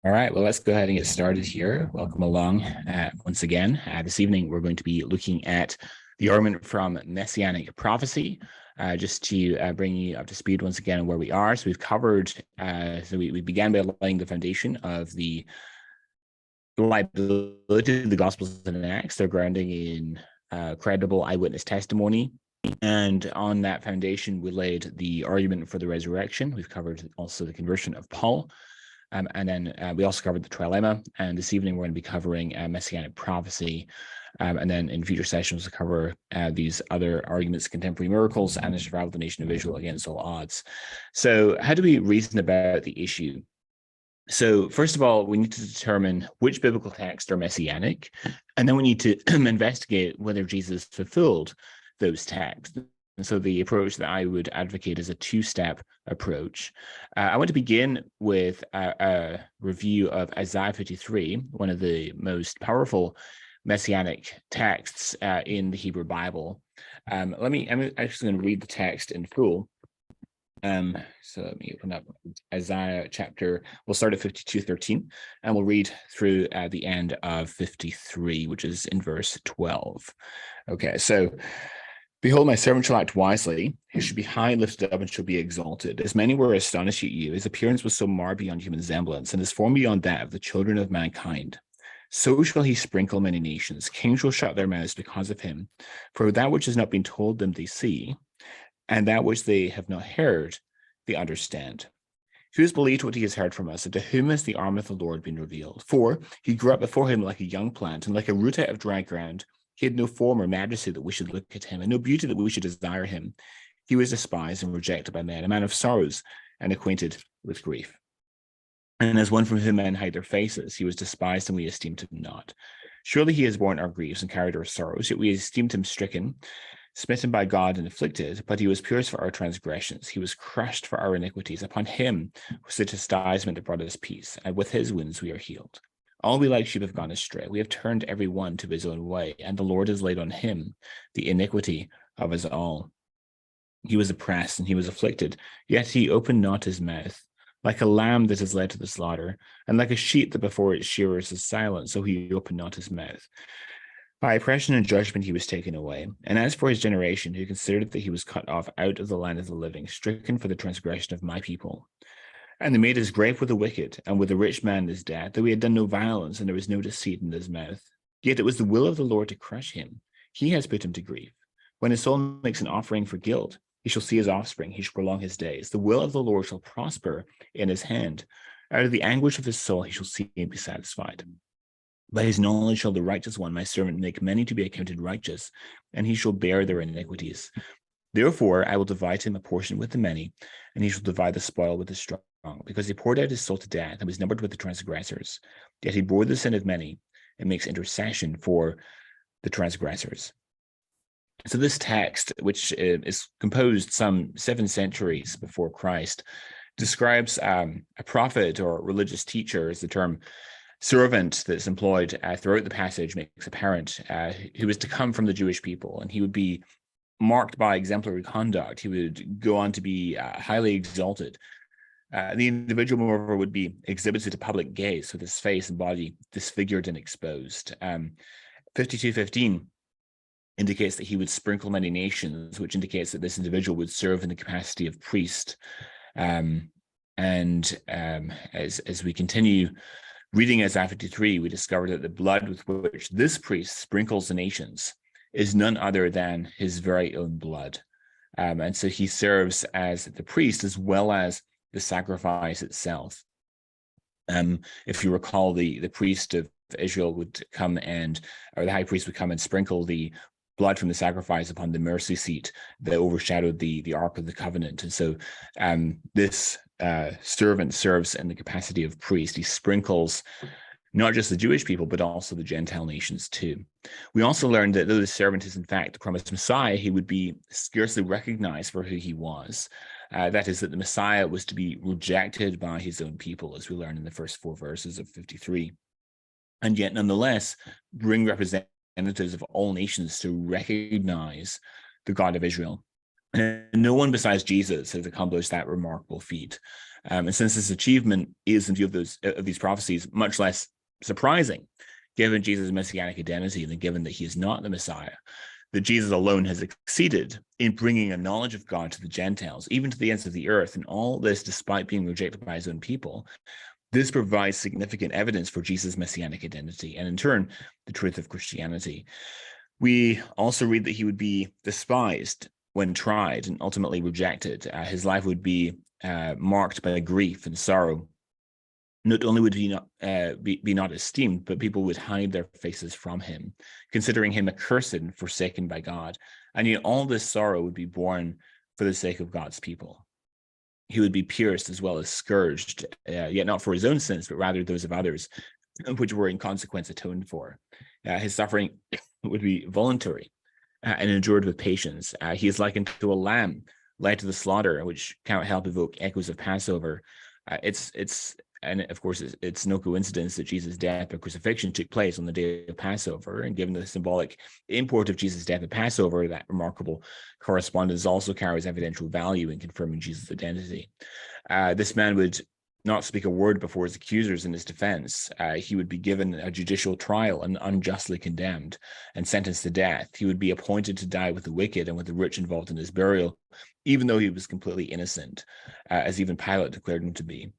All right, well, let's go ahead and get started here. Welcome along once again. This evening, we're going to be looking at the argument from Messianic prophecy, just to bring you up to speed once again on where we are. So we've covered, we began by laying the foundation of the reliability of the Gospels and Acts. They're grounding in credible eyewitness testimony. And on that foundation, we laid the argument for the resurrection. We've covered also the conversion of Paul. And then we also covered the trilemma. And this evening, we're going to be covering Messianic prophecy. And then in future sessions, we'll cover these other arguments, contemporary miracles, and the survival of the nation of Israel against all odds. So how do we reason about the issue? So first of all, we need to determine which biblical texts are messianic, and then we need to investigate whether Jesus fulfilled those texts. And so the approach that I would advocate is a two-step approach. I want to begin with a review of Isaiah 53, one of the most powerful messianic texts in the Hebrew Bible. I'm actually going to read the text in full. So let me open up Isaiah chapter. We'll start at 52:13, and we'll read through the end of 53, which is in verse 12. Okay, so behold, my servant shall act wisely. He shall be high and lifted up and shall be exalted. As many were astonished at you, his appearance was so marred beyond human semblance, and his form beyond that of the children of mankind. So shall he sprinkle many nations. Kings shall shut their mouths because of him. For that which has not been told them they see, and that which they have not heard, they understand. Who has believed what he has heard from us, and to whom has the arm of the Lord been revealed? For he grew up before him like a young plant, and like a root out of dry ground. He had no form or majesty that we should look at him, and no beauty that we should desire him. He was despised and rejected by men, a man of sorrows and acquainted with grief. And as one from whom men hide their faces, he was despised, and we esteemed him not. Surely he has borne our griefs and carried our sorrows, yet we esteemed him stricken, smitten by God and afflicted, but he was pierced for our transgressions. He was crushed for our iniquities. Upon him was the chastisement that brought us peace, and with his wounds we are healed. All we like sheep have gone astray. We have turned every one to his own way, and the Lord has laid on him the iniquity of us all. He was oppressed and he was afflicted, yet he opened not his mouth. Like a lamb that is led to the slaughter, and like a sheep that before its shearers is silent, so he opened not his mouth. By oppression and judgment he was taken away. And as for his generation, who considered that he was cut off out of the land of the living, stricken for the transgression of my people. And they made his grave with the wicked, and with the rich man his death, though he had done no violence, and there was no deceit in his mouth. Yet it was the will of the Lord to crush him. He has put him to grief. When his soul makes an offering for guilt, he shall see his offspring, he shall prolong his days. The will of the Lord shall prosper in his hand. Out of the anguish of his soul he shall see and be satisfied. By his knowledge shall the righteous one, my servant, make many to be accounted righteous, and he shall bear their iniquities. Therefore I will divide him a portion with the many, and he shall divide the spoil with the strong, because he poured out his soul to death and was numbered with the transgressors. Yet he bore the sin of many and makes intercession for the transgressors. So this text, which is composed some 7 centuries before Christ, describes a prophet or religious teacher, as the term servant that's employed throughout the passage makes apparent, who was to come from the Jewish people, and he would be marked by exemplary conduct. He would go on to be highly exalted. The individual, moreover, would be exhibited to public gaze with his face and body disfigured and exposed. 52:15 indicates that he would sprinkle many nations, which indicates that this individual would serve in the capacity of priest. As we continue reading Isaiah 53, we discover that the blood with which this priest sprinkles the nations is none other than his very own blood. And so he serves as the priest as well as the sacrifice itself. If you recall, the priest of Israel would come or the high priest would come and sprinkle the blood from the sacrifice upon the mercy seat that overshadowed the Ark of the Covenant. And so this servant serves in the capacity of priest. He sprinkles not just the Jewish people, but also the Gentile nations too. We also learned that though the servant is in fact the promised Messiah, he would be scarcely recognized for who he was. That is, that the Messiah was to be rejected by his own people, as we learn in the first 4 verses of 53. And yet, nonetheless, bring representatives of all nations to recognize the God of Israel. And no one besides Jesus has accomplished that remarkable feat. And since this achievement is, in view of these prophecies, much less surprising, given Jesus' messianic identity, than given that he is not the Messiah, that Jesus alone has succeeded in bringing a knowledge of God to the Gentiles, even to the ends of the earth, and all this despite being rejected by his own people. This provides significant evidence for Jesus' messianic identity, and in turn, the truth of Christianity. We also read that he would be despised when tried and ultimately rejected. His life would be marked by grief and sorrow. Not only would he not be not esteemed, but people would hide their faces from him, considering him accursed and forsaken by God. And yet all this sorrow would be borne for the sake of God's people. He would be pierced as well as scourged, yet not for his own sins, but rather those of others, which were in consequence atoned for. His suffering would be voluntary and endured with patience. He is likened to a lamb led to the slaughter, which cannot help evoke echoes of Passover. And of course, it's no coincidence that Jesus' death by crucifixion took place on the day of Passover. And given the symbolic import of Jesus' death at Passover, that remarkable correspondence also carries evidential value in confirming Jesus' identity. This man would not speak a word before his accusers in his defense. He would be given a judicial trial and unjustly condemned and sentenced to death. He would be appointed to die with the wicked and with the rich involved in his burial, even though he was completely innocent, as even Pilate declared him to be.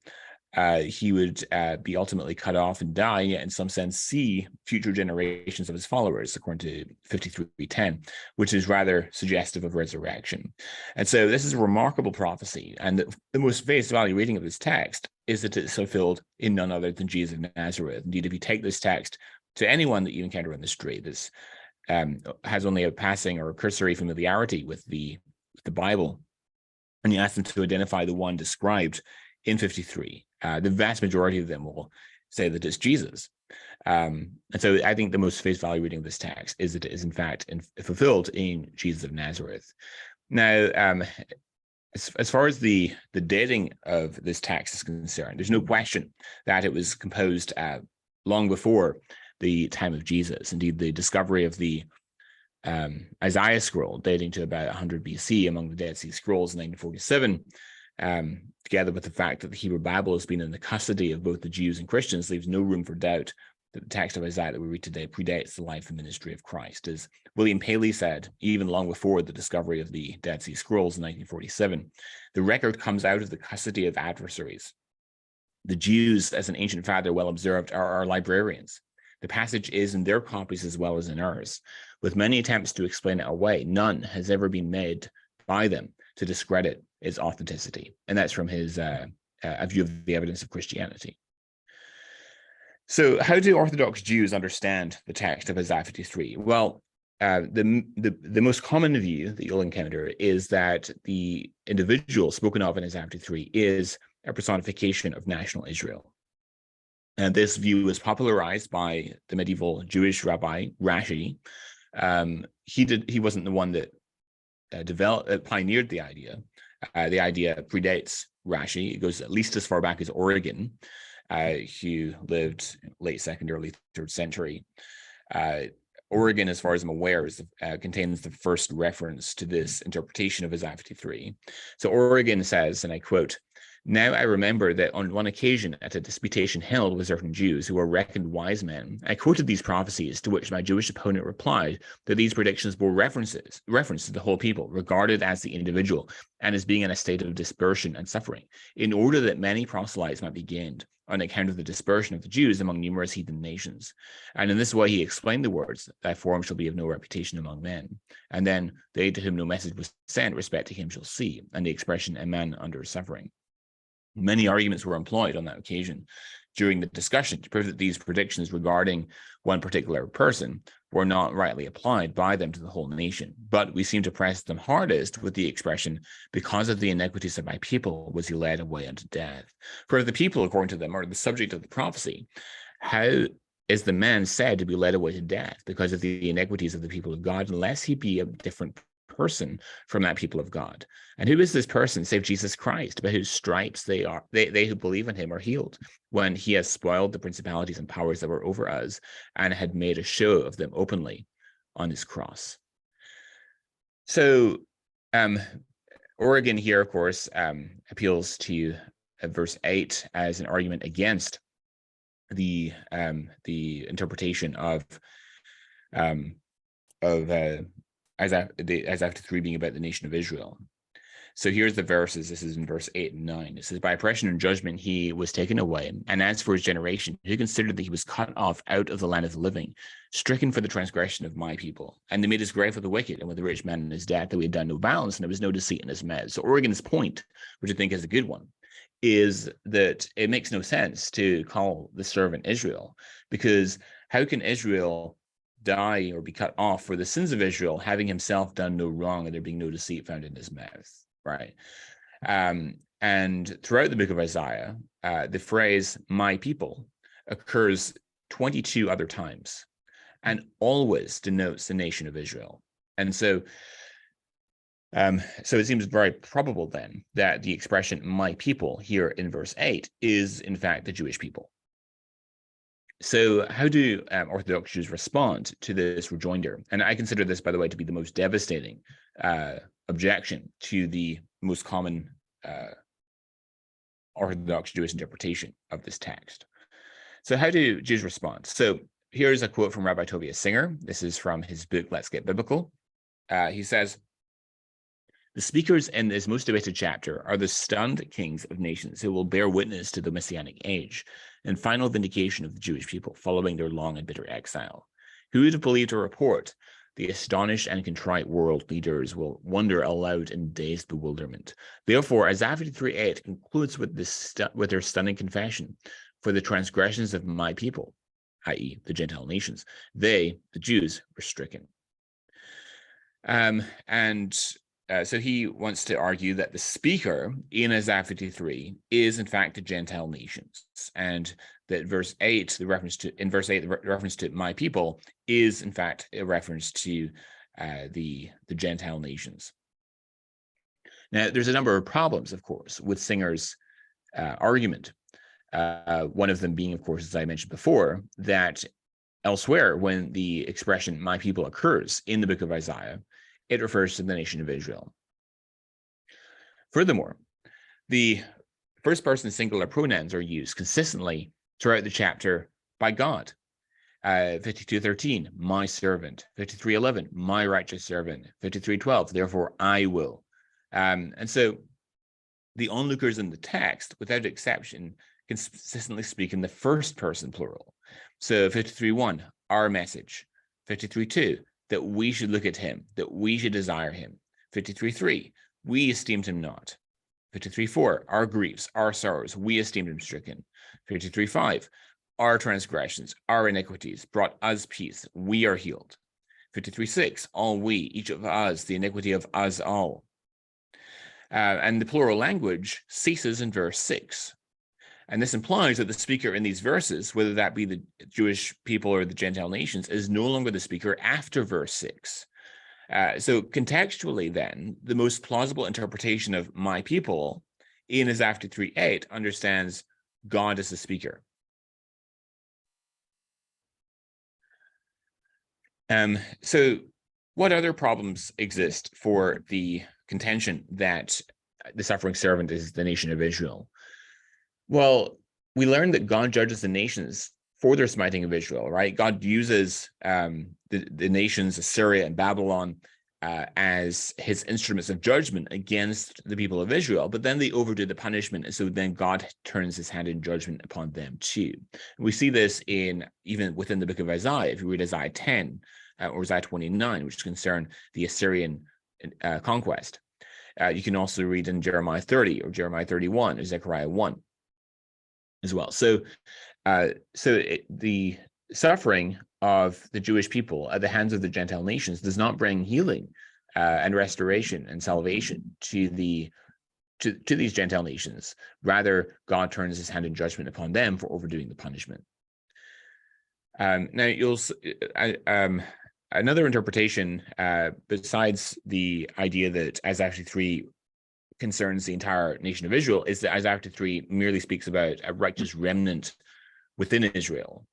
He would be ultimately cut off and die, yet in some sense see future generations of his followers, according to 53:10, which is rather suggestive of resurrection. And so this is a remarkable prophecy. And the most face value reading of this text is that it's fulfilled in none other than Jesus of Nazareth. Indeed, if you take this text to anyone that you encounter in the street, this has only a passing or a cursory familiarity with the Bible, and you ask them to identify the one described in 53, the vast majority of them will say that it's Jesus. And so I think the most face value reading of this text is that it is in fact fulfilled in Jesus of Nazareth. Now, as far as the dating of this text is concerned, there's no question that it was composed long before the time of Jesus. Indeed, the discovery of the Isaiah scroll dating to about 100 BC among the Dead Sea Scrolls in 1947, together with the fact that the Hebrew Bible has been in the custody of both the Jews and Christians, leaves no room for doubt that the text of Isaiah that we read today predates the life and ministry of Christ. As William Paley said, even long before the discovery of the Dead Sea Scrolls in 1947, the record comes out of the custody of adversaries. The Jews, as an ancient father well observed, are our librarians. The passage is in their copies as well as in ours. With many attempts to explain it away, none has ever been made by them to discredit its authenticity. And that's from his a view of the evidence of Christianity. So how do Orthodox Jews understand the text of Isaiah 53? Well, the most common view that you'll encounter is that the individual spoken of in Isaiah 53 is a personification of national Israel. And this view was popularized by the medieval Jewish rabbi Rashi. He wasn't the one that pioneered the idea. The idea predates Rashi. It goes at least as far back as Origen, who lived late 2nd, early 3rd century. Origen, as far as I'm aware, contains the first reference to this interpretation of Isaiah 53. So Origen says, and I quote, "Now I remember that on one occasion at a disputation held with certain Jews who were reckoned wise men, I quoted these prophecies, to which my Jewish opponent replied that these predictions bore reference to the whole people, regarded as the individual, and as being in a state of dispersion and suffering, in order that many proselytes might be gained, on account of the dispersion of the Jews among numerous heathen nations. And in this way he explained the words, thy form shall be of no reputation among men. And then they to whom no message was sent respect to him shall see, and the expression a man under suffering." Many arguments were employed on that occasion during the discussion to prove that these predictions regarding one particular person were not rightly applied by them to the whole nation. But we seem to press them hardest with the expression, because of the iniquities of my people was he led away unto death. For if the people, according to them, are the subject of the prophecy, how is the man said to be led away to death because of the iniquities of the people of God, unless he be a different person from that people of God? And who is this person save Jesus Christ, by whose stripes they who believe in him are healed, when he has spoiled the principalities and powers that were over us, and had made a show of them openly on his cross. So Origen here, of course, appeals to verse 8 as an argument against the interpretation of Isaiah 53 being about the nation of Israel. So here's the verses. This is in verse 8 and 9. It says, by oppression and judgment he was taken away. And as for his generation, who considered that he was cut off out of the land of the living, stricken for the transgression of my people. And they made his grave with the wicked and with the rich man in his death, that we had done no violence, and there was no deceit in his mouth. So Origen's point, which I think is a good one, is that it makes no sense to call the servant Israel, because how can Israel die or be cut off for the sins of Israel, having himself done no wrong and there being no deceit found in his mouth? Right. And throughout the book of Isaiah, the phrase my people occurs 22 other times and always denotes the nation of Israel. And so it seems very probable then that the expression my people here in verse 8 is in fact the Jewish people. So how do Orthodox Jews respond to this rejoinder? And I consider this, by the way, to be the most devastating objection to the most common Orthodox Jewish interpretation of this text. So how do Jews respond? So here's a quote from Rabbi Tovia Singer. This is from his book, Let's Get Biblical. He says, the speakers in this most debated chapter are the stunned kings of nations who will bear witness to the Messianic age and final vindication of the Jewish people following their long and bitter exile. Who would have believed a report? The astonished and contrite world leaders will wonder aloud in dazed bewilderment. Therefore, Isaiah 53:8 concludes with their stunning confession, for the transgressions of my people, i.e. the Gentile nations, they, the Jews, were stricken. So he wants to argue that the speaker in Isaiah 53 is in fact the Gentile nations, and that verse 8, the reference to my people is in fact a reference to the Gentile nations. Now, there's a number of problems, of course, with Singer's argument. One of them being, of course, as I mentioned before, that elsewhere, when the expression my people occurs in the book of Isaiah, it refers to the nation of Israel. Furthermore, the first person singular pronouns are used consistently throughout the chapter by God. 52:13, my servant. 53:11, my righteous servant. 53:12, therefore I will. And so the onlookers in the text, without exception, consistently speak in the first person plural. So 53:1, our message. 53:2, that we should look at him, that we should desire him. 53:3, we esteemed him not. 53:4, our griefs, our sorrows, we esteemed him stricken. 53:5, our transgressions, our iniquities brought us peace, we are healed. 53:6, all we, each of us, the iniquity of us all. And the plural language ceases in verse 6. And this implies that the speaker in these verses, whether that be the Jewish people or the Gentile nations, is no longer the speaker after verse 6. So contextually then, the most plausible interpretation of my people in Isaiah 53:8 understands God as the speaker. So what other problems exist for the contention that the suffering servant is the nation of Israel? Well, we learned that God judges the nations for their smiting of Israel, right? God uses the nations, Assyria and Babylon, as his instruments of judgment against the people of Israel, but then they overdo the punishment, and so then God turns his hand in judgment upon them too. We see this even within the book of Isaiah. If you read Isaiah 10 or Isaiah 29, which concern the Assyrian conquest. You can also read in Jeremiah 30 or Jeremiah 31 or Zechariah 1 as well. So the suffering of the Jewish people at the hands of the Gentile nations does not bring healing and restoration and salvation to these Gentile nations. Rather, God turns his hand in judgment upon them for overdoing the punishment. Now, another interpretation besides the idea that Isaiah 53 concerns the entire nation of Israel is that Isaiah 53 merely speaks about a righteous remnant within Israel.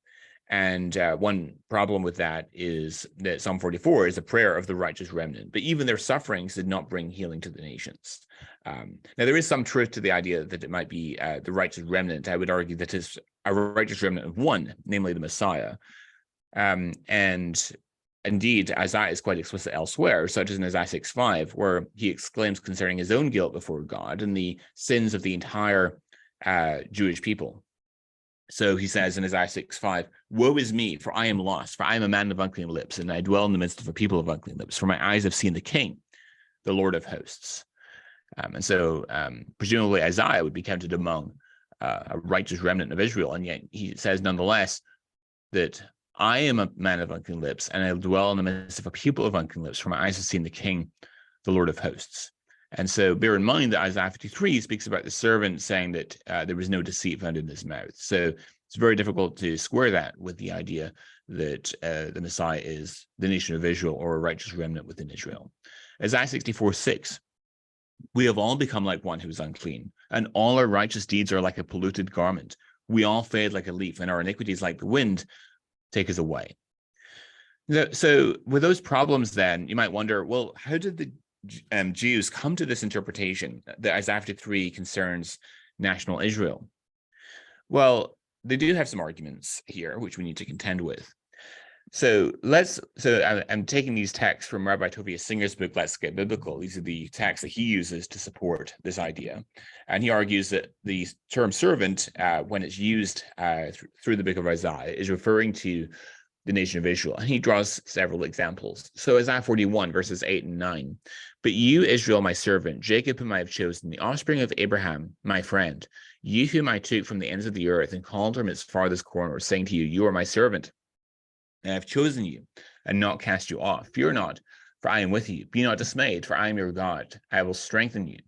And one problem with that is that Psalm 44 is a prayer of the righteous remnant, but even their sufferings did not bring healing to the nations. Now, there is some truth to the idea that it might be the righteous remnant. I would argue that it's a righteous remnant of one, namely the Messiah. And indeed, Isaiah is quite explicit elsewhere, such as in Isaiah 6:5, where he exclaims concerning his own guilt before God and the sins of the entire Jewish people. So he says in Isaiah 6:5, "Woe is me, for I am lost, for I am a man of unclean lips, and I dwell in the midst of a people of unclean lips, for my eyes have seen the King, the Lord of hosts." And so presumably Isaiah would be counted among a righteous remnant of Israel, and yet he says nonetheless that I am a man of unclean lips, and I dwell in the midst of a people of unclean lips, for my eyes have seen the King, the Lord of hosts. And so bear in mind that Isaiah 53 speaks about the servant saying that there was no deceit found in his mouth. So it's very difficult to square that with the idea that the Messiah is the nation of Israel or a righteous remnant within Israel. Isaiah 64:6, "We have all become like one who is unclean, and all our righteous deeds are like a polluted garment. We all fade like a leaf, and our iniquities like the wind take us away." So with those problems, then you might wonder, well, how did the Jews come to this interpretation that Isaiah 53 concerns national Israel? Well, they do have some arguments here, which we need to contend with. So I'm taking these texts from Rabbi Tovia Singer's book, Let's Get Biblical. These are the texts that he uses to support this idea. And he argues that the term servant, when it's used through the book of Isaiah, is referring to the nation of Israel. And he draws several examples. So Isaiah 41, verses 8 and 9. "But you, Israel, my servant, Jacob, whom I have chosen, the offspring of Abraham, my friend, you whom I took from the ends of the earth and called from its farthest corners, saying to you, you are my servant. And I have chosen you and not cast you off. Fear not, for I am with you. Be not dismayed, for I am your God. I will strengthen you.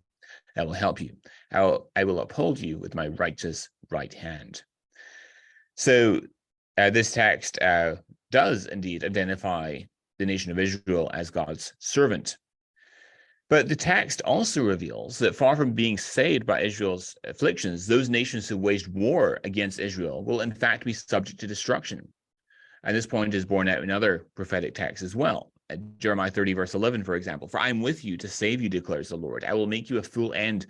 I will help you. I will uphold you with my righteous right hand." So this text does indeed identify the nation of Israel as God's servant. But the text also reveals that far from being saved by Israel's afflictions, those nations who waged war against Israel will in fact be subject to destruction. And this point is borne out in other prophetic texts as well. Jeremiah 30, verse 11, for example, "For I am with you to save you, declares the Lord. I will make you a full end.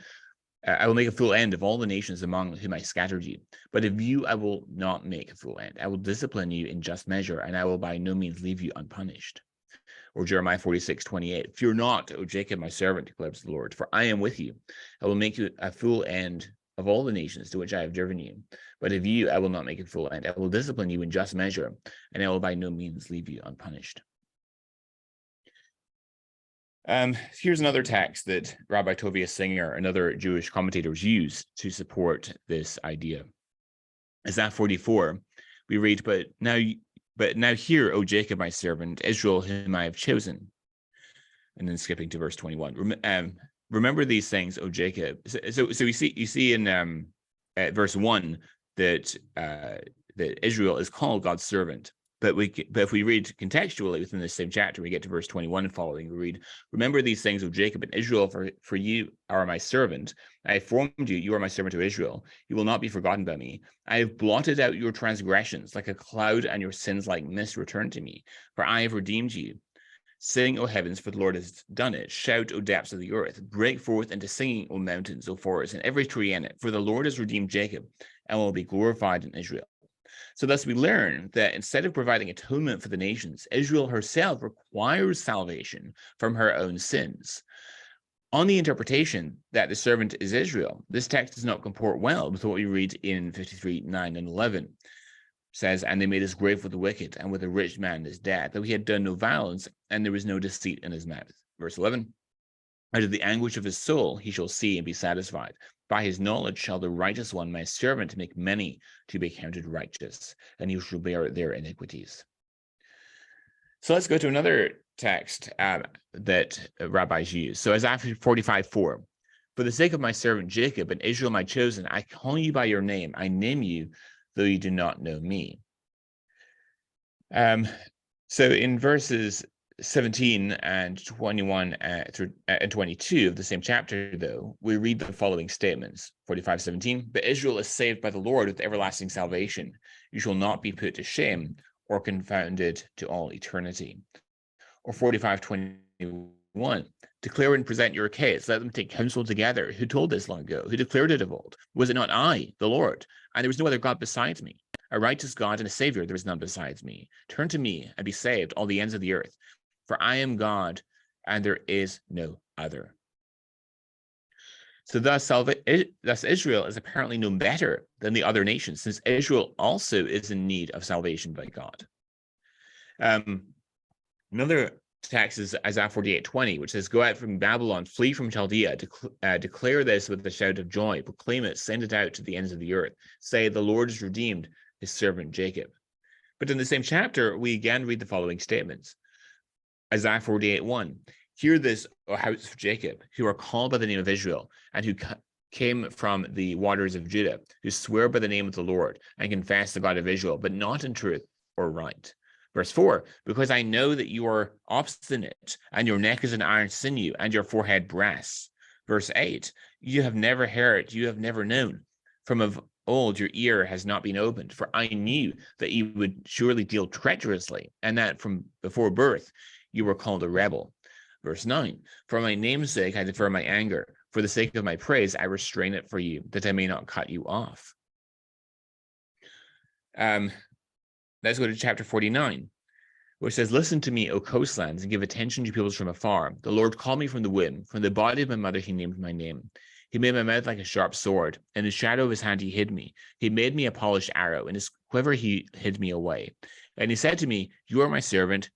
I will make a full end of all the nations among whom I scattered you. But of you I will not make a full end. I will discipline you in just measure, and I will by no means leave you unpunished." Or Jeremiah 46:28, "Fear not, O Jacob, my servant, declares the Lord, for I am with you. I will make you a full end of all the nations to which I have driven you. But of you I will not make a full end. I will discipline you in just measure, and I will by no means leave you unpunished." Here's another text that Rabbi Tovia Singer and other Jewish commentators use to support this idea. Isaiah 44, we read, But now hear, O Jacob, my servant, Israel, whom I have chosen." And then skipping to verse 21. "Remember these things, O Jacob." So you see in verse 1 that Israel is called God's servant. But if we read contextually within the same chapter, we get to verse 21 and following, we read, "Remember these things, O Jacob and Israel, for you are my servant. I have formed you, you are my servant, O Israel. You will not be forgotten by me. I have blotted out your transgressions like a cloud, and your sins like mist return to me. For I have redeemed you. Sing, O heavens, for the Lord has done it. Shout, O depths of the earth. Break forth into singing, O mountains, O forests, and every tree in it. For the Lord has redeemed Jacob, and will be glorified in Israel." So thus we learn that instead of providing atonement for the nations, Israel herself requires salvation from her own sins. On the interpretation that the servant is Israel, this text does not comport well with what we read in 53:9 and 11. It says, "And they made his grave with the wicked, and with a rich man his death, though he had done no violence, and there was no deceit in his mouth." Verse 11, "Out of the anguish of his soul he shall see and be satisfied. By his knowledge shall the righteous one, my servant, make many to be counted righteous, and he shall bear their iniquities." So let's go to another text that rabbis use. So Isaiah 45:4, "For the sake of my servant Jacob and Israel my chosen, I call you by your name. I name you, though you do not know me." So in verses 17 and 21 through and 22 of the same chapter, though, we read the following statements. 45:17, but Israel is saved by the Lord with everlasting salvation. You shall not be put to shame or confounded to all eternity. Or 45:21, declare and present your case. Let them take counsel together. Who told this long ago? Who declared it of old? Was it not I, the Lord? And there was no other God besides me. A righteous God and a Savior, there is none besides me. Turn to me and be saved, all the ends of the earth. For I am God, and there is no other. So thus Israel is apparently no better than the other nations, since Israel also is in need of salvation by God. Another text is Isaiah 48:20, which says, go out from Babylon, flee from Chaldea, declare this with a shout of joy, proclaim it, send it out to the ends of the earth. Say, the Lord has redeemed his servant Jacob. But in the same chapter, we again read the following statements. Isaiah 48:1, hear this, O house of Jacob, who are called by the name of Israel, and who came from the waters of Judah, who swear by the name of the Lord, and confess the God of Israel, but not in truth or right. Verse 4, because I know that you are obstinate, and your neck is an iron sinew, and your forehead brass. Verse 8, you have never heard, you have never known. From of old your ear has not been opened, for I knew that you would surely deal treacherously, and that from before birth you were called a rebel. Verse 9, for my name's sake I defer my anger. For the sake of my praise, I restrain it for you, that I may not cut you off. Let's go to chapter 49, which says, listen to me, O coastlands, and give attention to peoples from afar. The Lord called me from the womb. From the body of my mother he named my name. He made my mouth like a sharp sword. In the shadow of his hand he hid me. He made me a polished arrow. In his quiver he hid me away. And he said to me, you are my servant,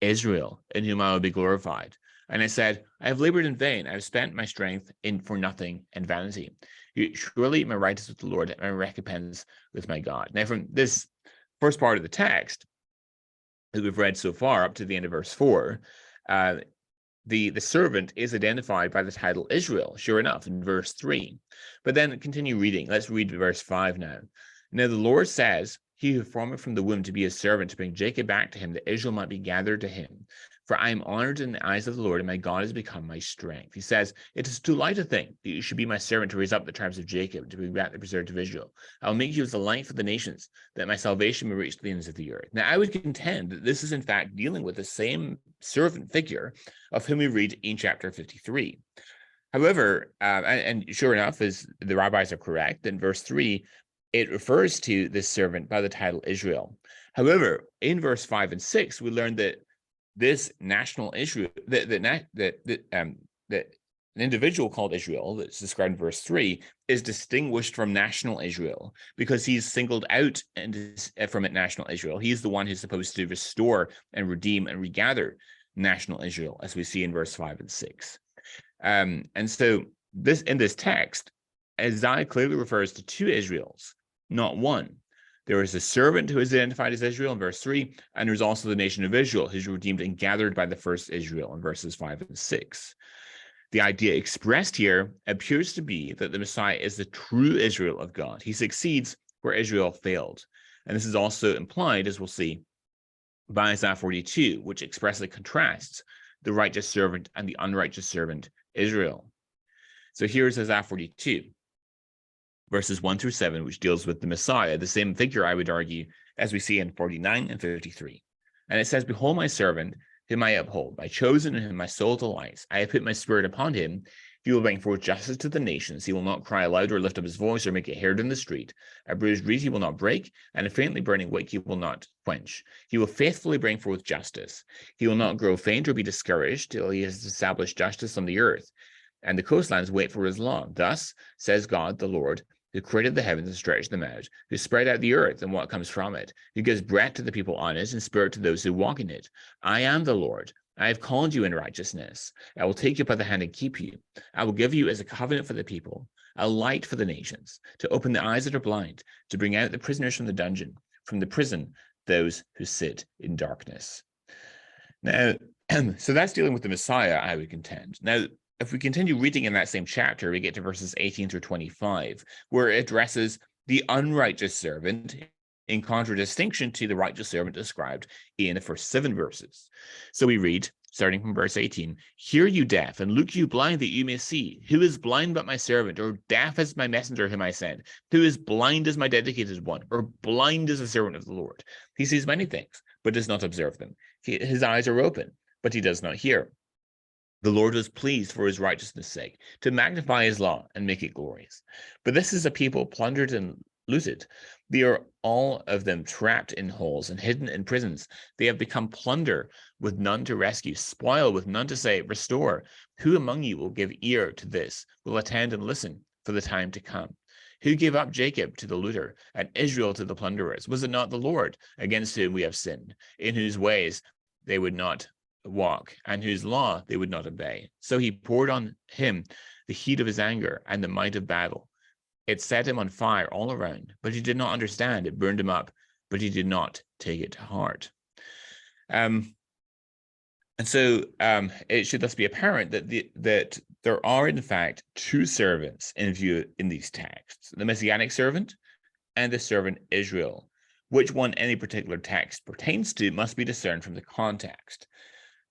Israel, in whom I will be glorified. And I said, I have labored in vain. I have spent my strength for nothing and vanity. Surely my right is with the Lord, and my recompense with my God. Now, from this first part of the text that we've read so far, up to the end of verse 4, the servant is identified by the title Israel, sure enough, in verse 3. But then continue reading. Let's read verse 5 now. Now the Lord says, he who formed me from the womb to be his servant, to bring Jacob back to him, that Israel might be gathered to him. For I am honored in the eyes of the Lord, and my God has become my strength. He says, it is too light a thing that you should be my servant to raise up the tribes of Jacob, to bring back the preserved of Israel. I will make you as a light for the nations, that my salvation may reach the ends of the earth. Now I would contend that this is in fact dealing with the same servant figure of whom we read in chapter 53. However, and sure enough, as the rabbis are correct, in verse 3, it refers to this servant by the title Israel. However, in verse 5 and 6, we learn that this national Israel, that an individual called Israel, that's described in verse 3, is distinguished from national Israel because he's singled out from national Israel. He's the one who's supposed to restore and redeem and regather national Israel, as we see in verse 5 and 6. And so in this text, Isaiah clearly refers to two Israels, not one. There is a servant who is identified as Israel in verse 3, and there's also the nation of Israel, who's redeemed and gathered by the first Israel in verses 5 and 6. The idea expressed here appears to be that the Messiah is the true Israel of God. He succeeds where Israel failed. And this is also implied, as we'll see, by Isaiah 42, which expressly contrasts the righteous servant and the unrighteous servant, Israel. So here's Isaiah 42. Verses 1 through 7, which deals with the Messiah, the same figure, I would argue, as we see in 49 and 53. And it says, behold my servant, whom I uphold, my chosen, in whom my soul delights. I have put my spirit upon him. He will bring forth justice to the nations. He will not cry aloud or lift up his voice or make it heard in the street. A bruised reed he will not break, and a faintly burning wick he will not quench. He will faithfully bring forth justice. He will not grow faint or be discouraged till he has established justice on the earth. And the coastlands wait for his law. Thus says God, the Lord, who created the heavens and stretched them out, who spread out the earth and what comes from it, who gives breath to the people on it and spirit to those who walk in it. I am the Lord. I have called you in righteousness. I will take you by the hand and keep you. I will give you as a covenant for the people, a light for the nations, to open the eyes that are blind, to bring out the prisoners from the dungeon, from the prison, those who sit in darkness. Now, so that's dealing with the Messiah, I would contend. Now, if we continue reading in that same chapter, we get to verses 18 through 25, where it addresses the unrighteous servant, in contradistinction to the righteous servant described in the first 7 verses. So we read, starting from verse 18, "Hear you deaf, and look you blind, that you may see. Who is blind but my servant, or deaf as my messenger whom I send? Who is blind as my dedicated one, or blind as a servant of the Lord? He sees many things, but does not observe them. His eyes are open, but he does not hear. The Lord was pleased for his righteousness' sake, to magnify his law and make it glorious. But this is a people plundered and looted. They are all of them trapped in holes and hidden in prisons. They have become plunder with none to rescue, spoil with none to say, restore. Who among you will give ear to this, will attend and listen for the time to come? Who gave up Jacob to the looter and Israel to the plunderers? Was it not the Lord against whom we have sinned, in whose ways they would not walk, and whose law they would not obey? So he poured on him the heat of his anger and the might of battle. It set him on fire all around, but he did not understand. It burned him up, but he did not take it to heart." And so it should thus be apparent that there are, in fact, 2 servants in view in these texts: the Messianic servant and the servant Israel. Which one any particular text pertains to must be discerned from the context.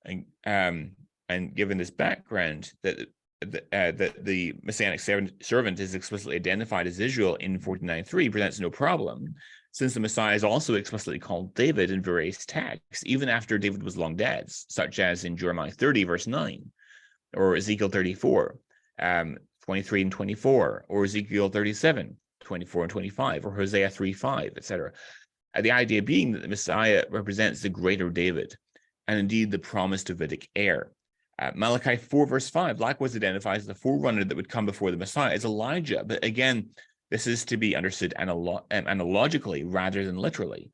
And given this background, that the Messianic servant is explicitly identified as Israel in 49:3 presents no problem, since the Messiah is also explicitly called David in various texts, even after David was long dead, such as in Jeremiah 30, verse 9, or Ezekiel 34, 23 and 24, or Ezekiel 37, 24 and 25, or Hosea 3:5, etc. The idea being that the Messiah represents the greater David, and indeed the promised Davidic heir. Malachi 4, verse 5 likewise identifies the forerunner that would come before the Messiah as Elijah. But again, this is to be understood analogically rather than literally.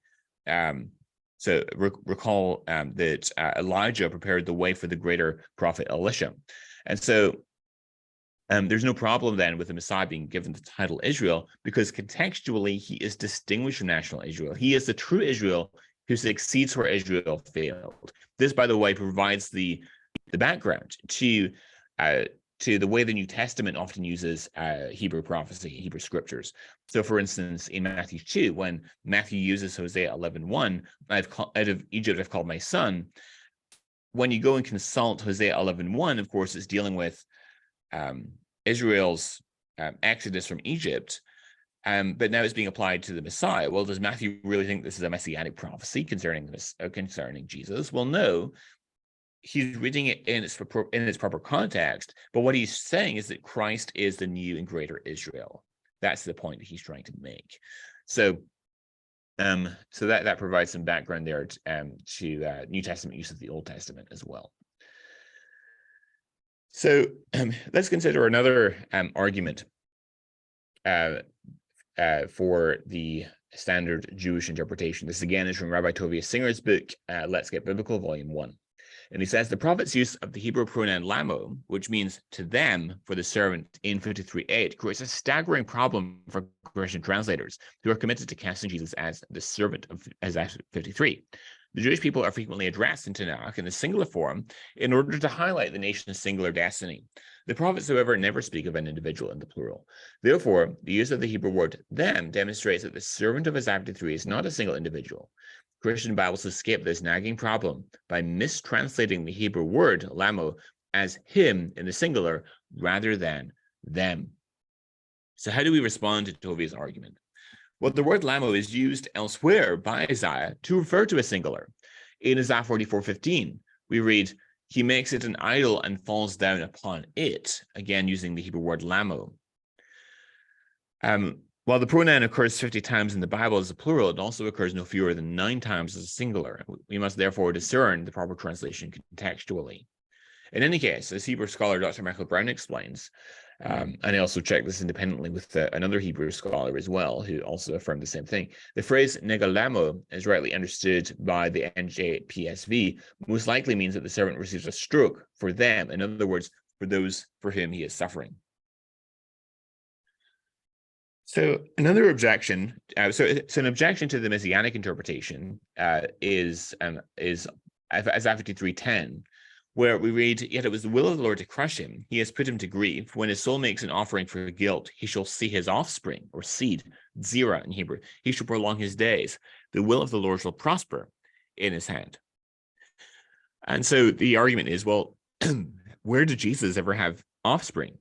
So recall that Elijah prepared the way for the greater prophet Elisha. And so there's no problem then with the Messiah being given the title Israel, because contextually he is distinguished from national Israel. He is the true Israel who succeeds where Israel failed. This, by the way, provides the background to the way the New Testament often uses Hebrew prophecy, Hebrew scriptures. So, for instance, in Matthew 2, when Matthew uses Hosea 11:1, out of Egypt I've called my son. When you go and consult Hosea 11:1, of course, it's dealing with Israel's exodus from Egypt, but now it's being applied to the Messiah. Well, does Matthew really think this is a messianic prophecy concerning Jesus? Well, no. He's reading it in its proper context, but what he's saying is that Christ is the new and greater Israel. That's the point that he's trying to make. So, that provides some background there to New Testament use of the Old Testament as well. So, let's consider another argument for the standard Jewish interpretation. This again is from Rabbi Tovia Singer's book, Let's Get Biblical, Volume 1. And he says the prophet's use of the Hebrew pronoun lamo, which means to them for the servant in 53:8, creates a staggering problem for Christian translators who are committed to casting Jesus as the servant of Isaiah 53. The Jewish people are frequently addressed in Tanakh in the singular form in order to highlight the nation's singular destiny. The prophets, however, never speak of an individual in the plural. Therefore, the use of the Hebrew word them demonstrates that the servant of Isaiah 53 is not a single individual. Christian Bibles escape this nagging problem by mistranslating the Hebrew word lamo as him in the singular rather than them. So how do we respond to Tovia's argument? Well, the word lamo is used elsewhere by Isaiah to refer to a singular. In Isaiah 44:15, we read, he makes it an idol and falls down upon it, again using the Hebrew word lamo. While the pronoun occurs 50 times in the Bible as a plural, it also occurs no fewer than 9 times as a singular. We must therefore discern the proper translation contextually. In any case, as Hebrew scholar Dr. Michael Brown explains, and I also checked this independently with another Hebrew scholar as well, who also affirmed the same thing. The phrase negalamo, as rightly understood by the NJPSV, most likely means that the servant receives a stroke for them. In other words, for those for whom he is suffering. So another objection, so an objection to the Messianic interpretation is as Isaiah 53:10, where we read, "Yet it was the will of the Lord to crush him. He has put him to grief. When his soul makes an offering for guilt, he shall see his offspring," or seed, zerah in Hebrew. "He shall prolong his days. The will of the Lord shall prosper in his hand." And so the argument is, well, where did Jesus ever have offspring?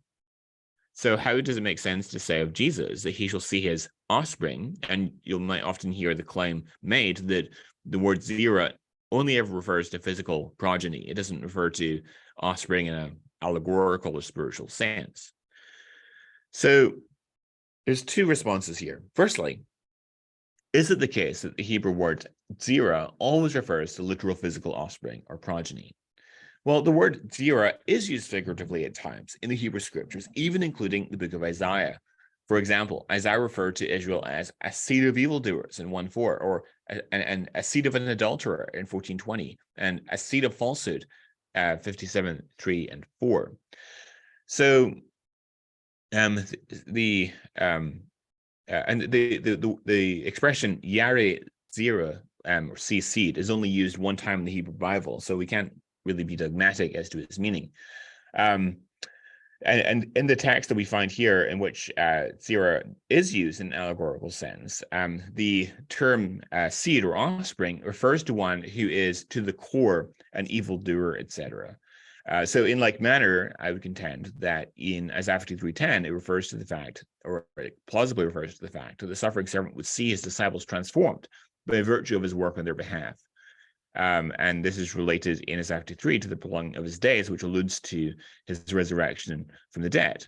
So how does it make sense to say of Jesus that he shall see his offspring? And you might often hear the claim made that the word zerah only ever refers to physical progeny. It doesn't refer to offspring in an allegorical or spiritual sense. So there's two responses here. Firstly, is it the case that the Hebrew word zerah always refers to literal physical offspring or progeny? Well, the word zerah is used figuratively at times in the Hebrew scriptures, even including the book of Isaiah. For example, Isaiah referred to Israel as a seed of evildoers in 1:4, or a seed of an adulterer in 14:20, and a seed of falsehood, 57:3 and 4. So the expression yare zerah, or see seed, is only used one time in the Hebrew Bible, so we can't really be dogmatic as to its meaning. And in the text that we find here, in which zerah is used in an allegorical sense, the term seed or offspring refers to one who is to the core an evildoer, etc. So in like manner, I would contend that in Isaiah 53:10, it refers to the fact, or it plausibly refers to the fact, that the suffering servant would see his disciples transformed by virtue of his work on their behalf. And this is related in Isaiah 53 to the prolonging of his days, which alludes to his resurrection from the dead.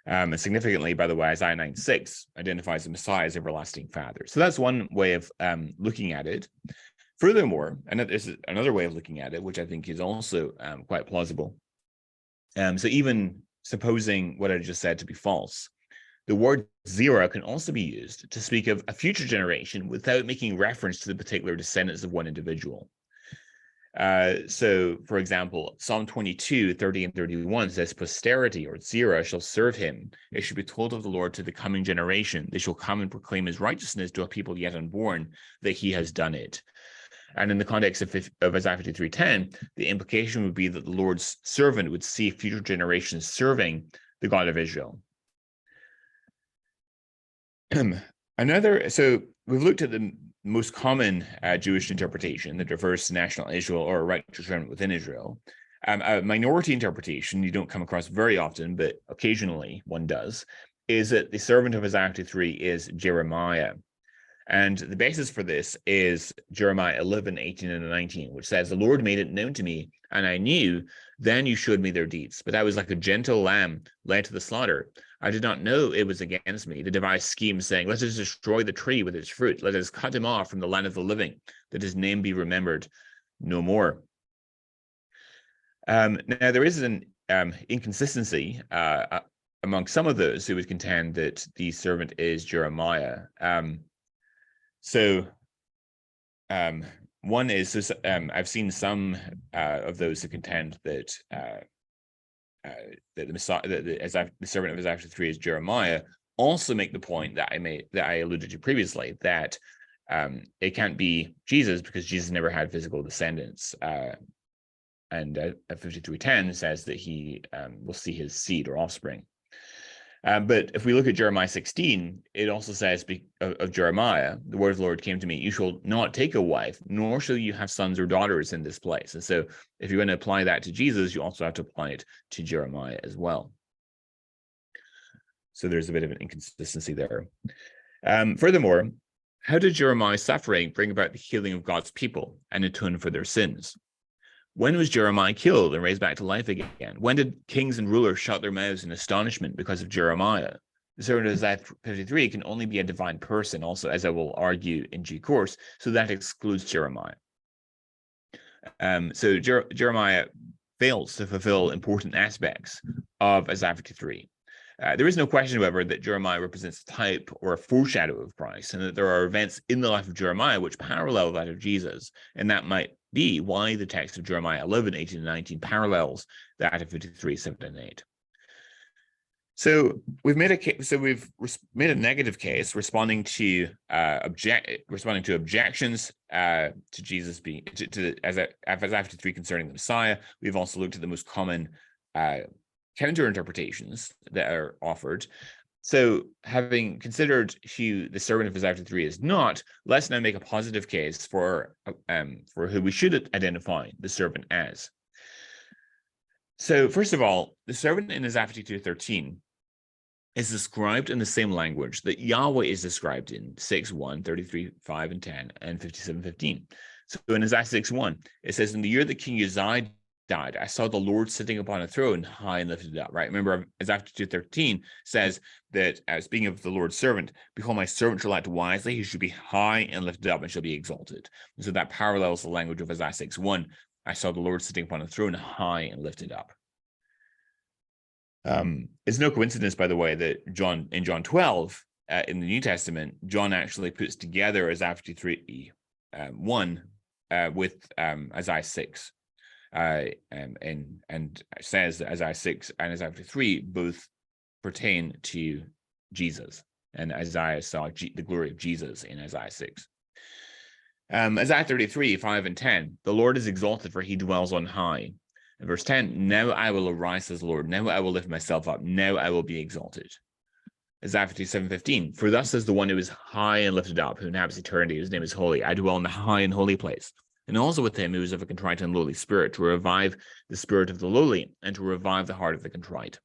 And significantly, by the way, Isaiah 9:6 identifies the Messiah as everlasting Father. So that's one way of looking at it. Furthermore, and this is another way of looking at it, which I think is also quite plausible. So even supposing what I just said to be false, the word zerah can also be used to speak of a future generation without making reference to the particular descendants of one individual. So, for example, Psalm 22:30 and 31 says, "Posterity, or zerah, shall serve him. It shall be told of the Lord to the coming generation. They shall come and proclaim his righteousness to a people yet unborn, that he has done it." And in the context of Isaiah 53:10, the implication would be that the Lord's servant would see future generations serving the God of Israel. So we've looked at the most common Jewish interpretation that refers to national Israel or a righteous remnant within Israel. A minority interpretation you don't come across very often, but occasionally one does, is that the servant of Isaiah 53 is Jeremiah. And the basis for this is Jeremiah 11:18 and 19, which says, "The Lord made it known to me, and I knew, then you showed me their deeds. But I was like a gentle lamb led to the slaughter. I did not know it was against me to devise schemes, saying, let us destroy the tree with its fruit. Let us cut him off from the land of the living, that his name be remembered no more." Now, there is an inconsistency among some of those who would contend that the servant is Jeremiah. One is, I've seen some of those who contend that the Messiah, the servant of Isaiah 3 is Jeremiah, also make the point that I alluded to previously, that it can't be Jesus because Jesus never had physical descendants. And 53:10 says that he will see his seed or offspring. But if we look at Jeremiah 16, it also says of Jeremiah, "The word of the Lord came to me, you shall not take a wife, nor shall you have sons or daughters in this place." And so if you're going to apply that to Jesus, you also have to apply it to Jeremiah as well. So there's a bit of an inconsistency there. Furthermore, how did Jeremiah's suffering bring about the healing of God's people and atone for their sins? When was Jeremiah killed and raised back to life again? When did kings and rulers shut their mouths in astonishment because of Jeremiah? The servant of Isaiah 53 can only be a divine person, also, as I will argue in due course, so that excludes Jeremiah. So Jeremiah fails to fulfill important aspects of Isaiah 53. There is no question, however, that Jeremiah represents a type or a foreshadow of Christ, and that there are events in the life of Jeremiah which parallel that of Jesus, and that might be why the text of Jeremiah 11:18 and 19 parallels that of 53:7 and 8. So we've made a case. So we've made a negative case, responding to objections to Jesus being as after three concerning the Messiah. We've also looked at the most common counter interpretations that are offered. So, having considered who the servant of Isaiah 3 is not, let's now make a positive case for who we should identify the servant as. So, first of all, the servant in Isaiah 52:13 is described in the same language that Yahweh is described in 6:1, 33:5 and 10, and 57:15. So in Isaiah 6:1, it says, "In the year that King Uzziah died, I saw the Lord sitting upon a throne, high and lifted up." Right? Remember, Isaiah 2:13 says that, speaking of the Lord's servant, "Behold, my servant shall act wisely; he shall be high and lifted up, and shall be exalted." And so that parallels the language of Isaiah 6:1. I saw the Lord sitting upon a throne, high and lifted up. It's no coincidence, by the way, that in John 12, in the New Testament, John actually puts together Isaiah 53:1 with Isaiah 6, and says that Isaiah 6 and Isaiah 53 both pertain to Jesus, and Isaiah saw the glory of Jesus in Isaiah 6. Isaiah 33:5 and 10, "The Lord is exalted, for he dwells on high." In verse 10, "Now I will arise, says the Lord. Now I will lift myself up. Now I will be exalted." Isaiah 57:15, "For thus says the one who is high and lifted up, who inhabits eternity, whose name is holy. I dwell in the high and holy place, and also with him who is of a contrite and lowly spirit, to revive the spirit of the lowly, and to revive the heart of the contrite."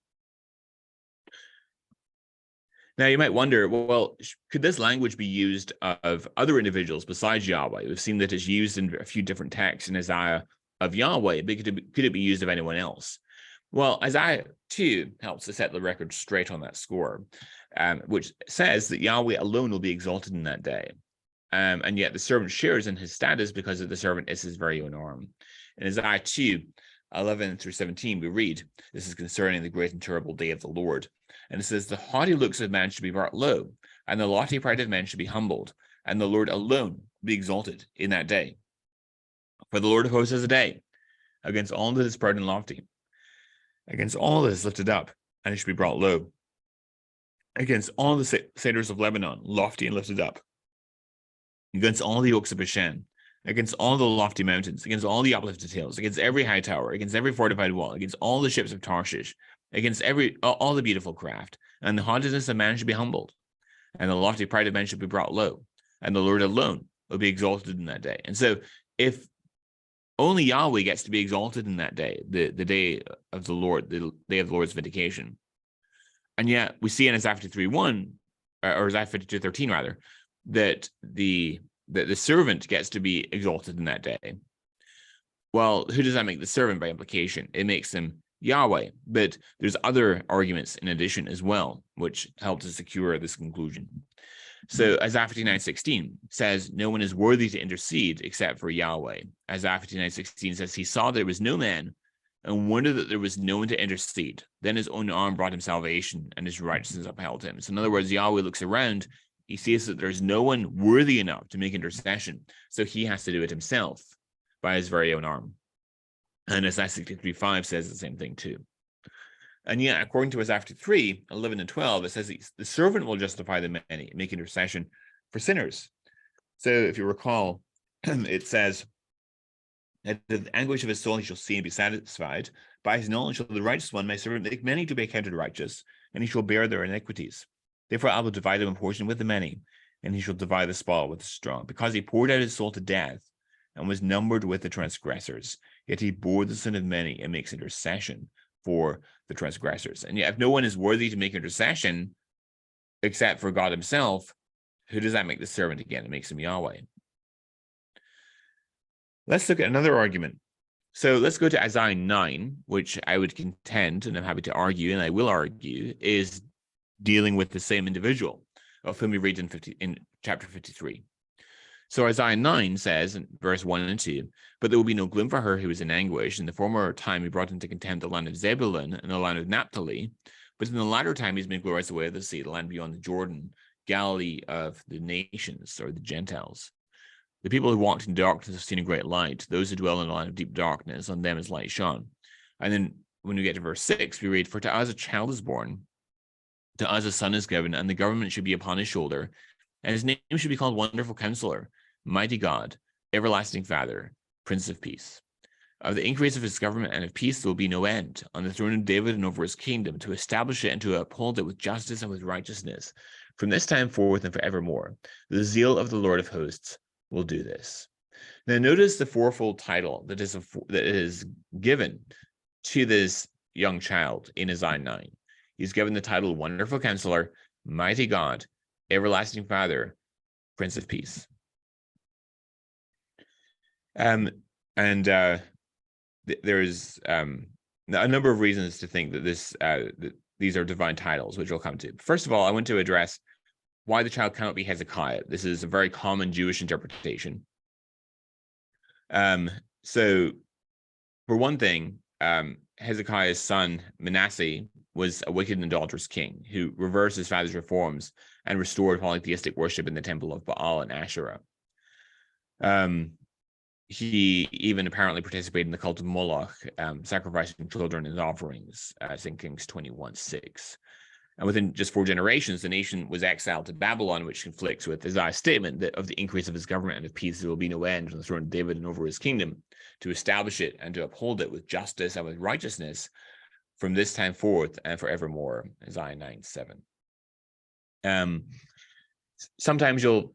Now, you might wonder, well, could this language be used of other individuals besides Yahweh? We've seen that it's used in a few different texts in Isaiah of Yahweh, but could it be used of anyone else? Well, Isaiah 2 helps to set the record straight on that score, which says that Yahweh alone will be exalted in that day. And yet the servant shares in his status because of the servant is his very own arm. In Isaiah 2:11-17, we read, this is concerning the great and terrible day of the Lord. And it says, "The haughty looks of man should be brought low, and the lofty pride of men should be humbled, and the Lord alone will be exalted in that day. For the Lord of hosts has a day against all that is proud and lofty, against all that is lifted up, and it should be brought low, against all the cedars of Lebanon, lofty and lifted up, against all the oaks of Bashan, against all the lofty mountains, against all the uplifted hills, against every high tower, against every fortified wall, against all the ships of Tarshish, against all the beautiful craft. And the haughtiness of man should be humbled, and the lofty pride of men should be brought low, and the Lord alone will be exalted in that day." And so, if only Yahweh gets to be exalted in that day, the day of the Lord, the day of the Lord's vindication. And yet we see in Isaiah 53:1, or Isaiah 52:13 rather, that the servant gets to be exalted in that day. Well, who does that make the servant by implication? It makes him Yahweh, but there's other arguments in addition as well, which help to secure this conclusion. So Isaiah 59:16 says, "No one is worthy to intercede except for Yahweh." Isaiah 59:16 says, "He saw there was no man and wondered that there was no one to intercede. Then his own arm brought him salvation, and his righteousness upheld him." So in other words, Yahweh looks around, he sees that there's no one worthy enough to make intercession, so he has to do it himself by his very own arm. And Isaiah 63:5 says the same thing too. And yet, according to Isaiah 3:11 and 12, it says the servant will justify the many, make intercession for sinners. So if you recall, it says, "At the anguish of his soul he shall see and be satisfied. By his knowledge shall the righteous one, my servant, make many to be accounted righteous, and he shall bear their iniquities. Therefore I will divide them in portion with the many, and he shall divide the spoil with the strong. Because he poured out his soul to death, and was numbered with the transgressors, yet he bore the sin of many and makes intercession for the transgressors." And yet, if no one is worthy to make intercession except for God himself, who does that make the servant again? It makes him Yahweh. Let's look at another argument. So let's go to Isaiah 9, which I would contend, and I'm happy to argue, and I will argue, is dealing with the same individual of whom we read in chapter 53. So Isaiah 9 says in verse 1 and 2, "But there will be no gloom for her who is in anguish. In the former time he brought into contempt the land of Zebulun and the land of Naphtali. But in the latter time he's made glorious the way of the sea, the land beyond the Jordan, Galilee of the nations," or the Gentiles. "The people who walked in darkness have seen a great light. Those who dwell in a land of deep darkness, on them is light shone." And then when we get to verse 6, we read, "For to us a child is born, To us a son is given, and the government should be upon his shoulder, and his name should be called Wonderful Counselor, Mighty God, Everlasting Father, Prince of Peace. Of the increase of his government and of peace there will be no end on the throne of David and over his kingdom, to establish it and to uphold it with justice and with righteousness from this time forth and forevermore. The zeal of the Lord of hosts will do this. Now notice the fourfold title that is given to this young child in Isaiah 9. He's given the title Wonderful Counselor, Mighty God, Everlasting Father, Prince of Peace. There's a number of reasons to think that these are divine titles, which we'll come to. First of all, I want to address why the child cannot be Hezekiah. This is a very common Jewish interpretation. So, for one thing, Hezekiah's son Manasseh was a wicked and idolatrous king who reversed his father's reforms and restored polytheistic worship in the temple of Baal and Asherah. He even apparently participated in the cult of Moloch, sacrificing children as offerings, as in Kings 21:6. And within just 4 generations, the nation was exiled to Babylon, which conflicts with Isaiah's statement that of the increase of his government and of peace there will be no end on the throne of David and over his kingdom, to establish it and to uphold it with justice and with righteousness from this time forth and forevermore. Isaiah 9:7. Sometimes you'll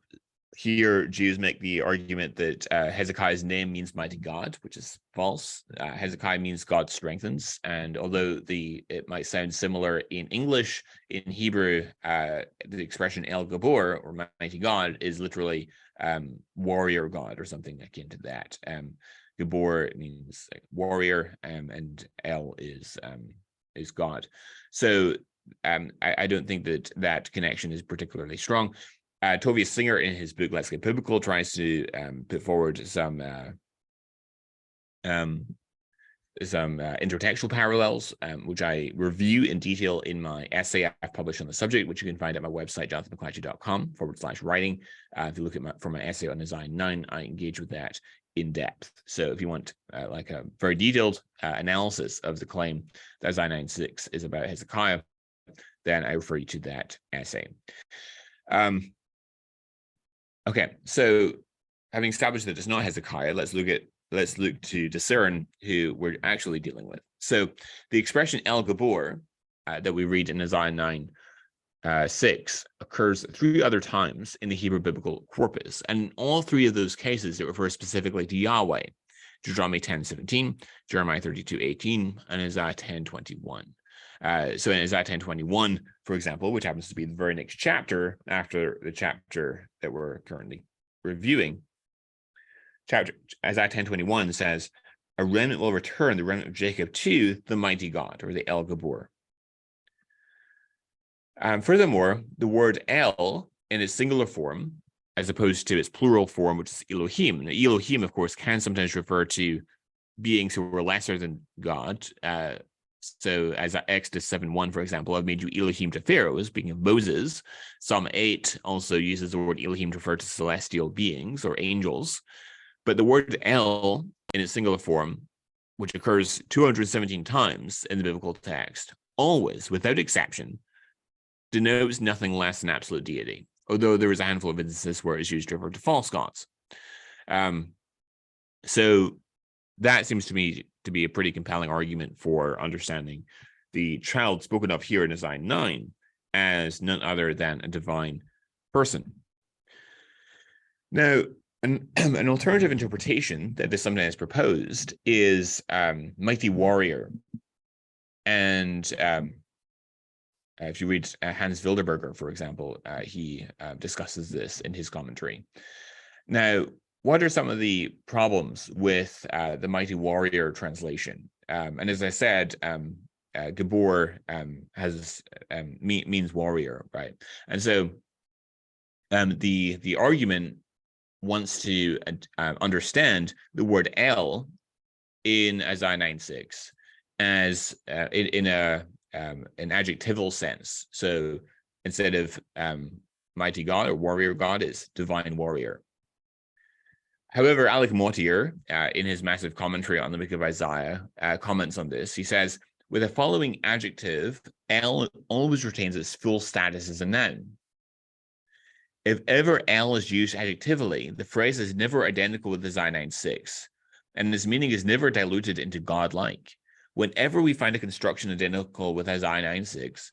hear Jews make the argument that Hezekiah's name means mighty God, which is false. Hezekiah means God strengthens, and although it might sound similar in English, in Hebrew, the expression El Gabor, or mighty God, is literally warrior God, or something akin to that. Gabor means like warrior, and El is God. So I don't think that connection is particularly strong. Tovia Singer, in his book Let's Get Biblical, tries to put forward some intertextual parallels, which I review in detail in my essay I've published on the subject, which you can find at my website, jonathanmcclatchy.com/writing. If you look at my essay on Isaiah 9, I engage with that in depth. So if you want like a very detailed analysis of the claim that Isaiah 9:6 is about Hezekiah, then I refer you to that essay. Okay, so having established that it's not Hezekiah, let's look to discern who we're actually dealing with. So the expression El Gabor that we read in Isaiah 9:6 occurs 3 other times in the Hebrew biblical corpus, and in all 3 of those cases it refers specifically to Yahweh: Deuteronomy 10:17, Jeremiah 32:18, and Isaiah 10:21. So in Isaiah 10:21, for example, which happens to be the very next chapter after the chapter that we're currently reviewing, Isaiah 10:21 says, "A remnant will return, the remnant of Jacob, to the mighty God," or the El Gabor. Furthermore, the word El in its singular form, as opposed to its plural form, which is Elohim. Now, Elohim, of course, can sometimes refer to beings who are lesser than God. So as Exodus 7:1, for example, I've made you Elohim to Pharaoh, speaking of Moses. Psalm 8 also uses the word Elohim to refer to celestial beings or angels. But the word El in its singular form, which occurs 217 times in the biblical text, always, without exception, denotes nothing less than absolute deity, although there is a handful of instances where it's used to refer to false gods. So that seems to me to be a pretty compelling argument for understanding the child spoken of here in Isaiah 9 as none other than a divine person. Now, an alternative interpretation that is sometimes proposed is mighty warrior. And if you read Hans Wilderberger, for example, he discusses this in his commentary. Now, what are some of the problems with the mighty warrior translation? And as I said, Gabor means warrior, right? And so the argument wants to understand the word El in Isaiah 9:6 as in an adjectival sense. So instead of mighty God or warrior God, is divine warrior. However, Alec Mottier, in his massive commentary on the book of Isaiah, comments on this. He says, with the following adjective El always retains its full status as a noun. If ever El is used adjectively, the phrase is never identical with Isaiah 9:6, and its meaning is never diluted into godlike. Whenever we find a construction identical with Isaiah 9:6,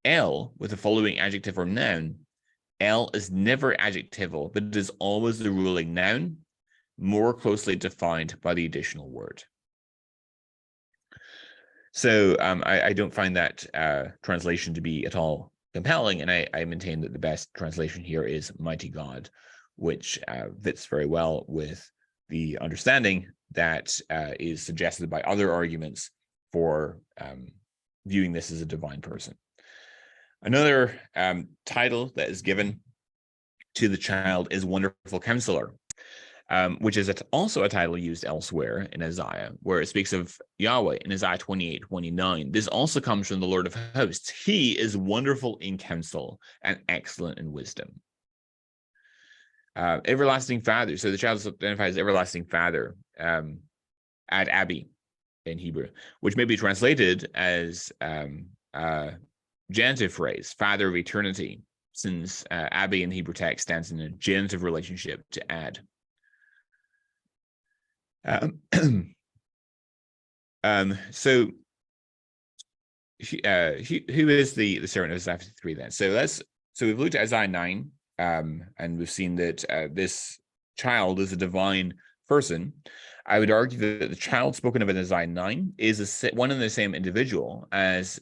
El with the following adjective or noun, El is never adjectival, but it is always the ruling noun, more closely defined by the additional word. So I don't find that translation to be at all compelling, and I maintain that the best translation here is mighty God, which fits very well with the understanding that is suggested by other arguments for viewing this as a divine person. Another title that is given to the child is Wonderful Counselor, which is also a title used elsewhere in Isaiah, where it speaks of Yahweh in Isaiah 28:29. This also comes from the Lord of hosts. He is wonderful in counsel and excellent in wisdom. Everlasting Father. So the child is identified as Everlasting Father, ad Abi in Hebrew, which may be translated as genitive phrase, Father of Eternity, since Abi in Hebrew text stands in a genitive relationship to ad. So who is the servant of Isaiah 53 then? So we've looked at Isaiah 9, and we've seen that this child is a divine person. I would argue that the child spoken of in Isaiah 9 is one and the same individual as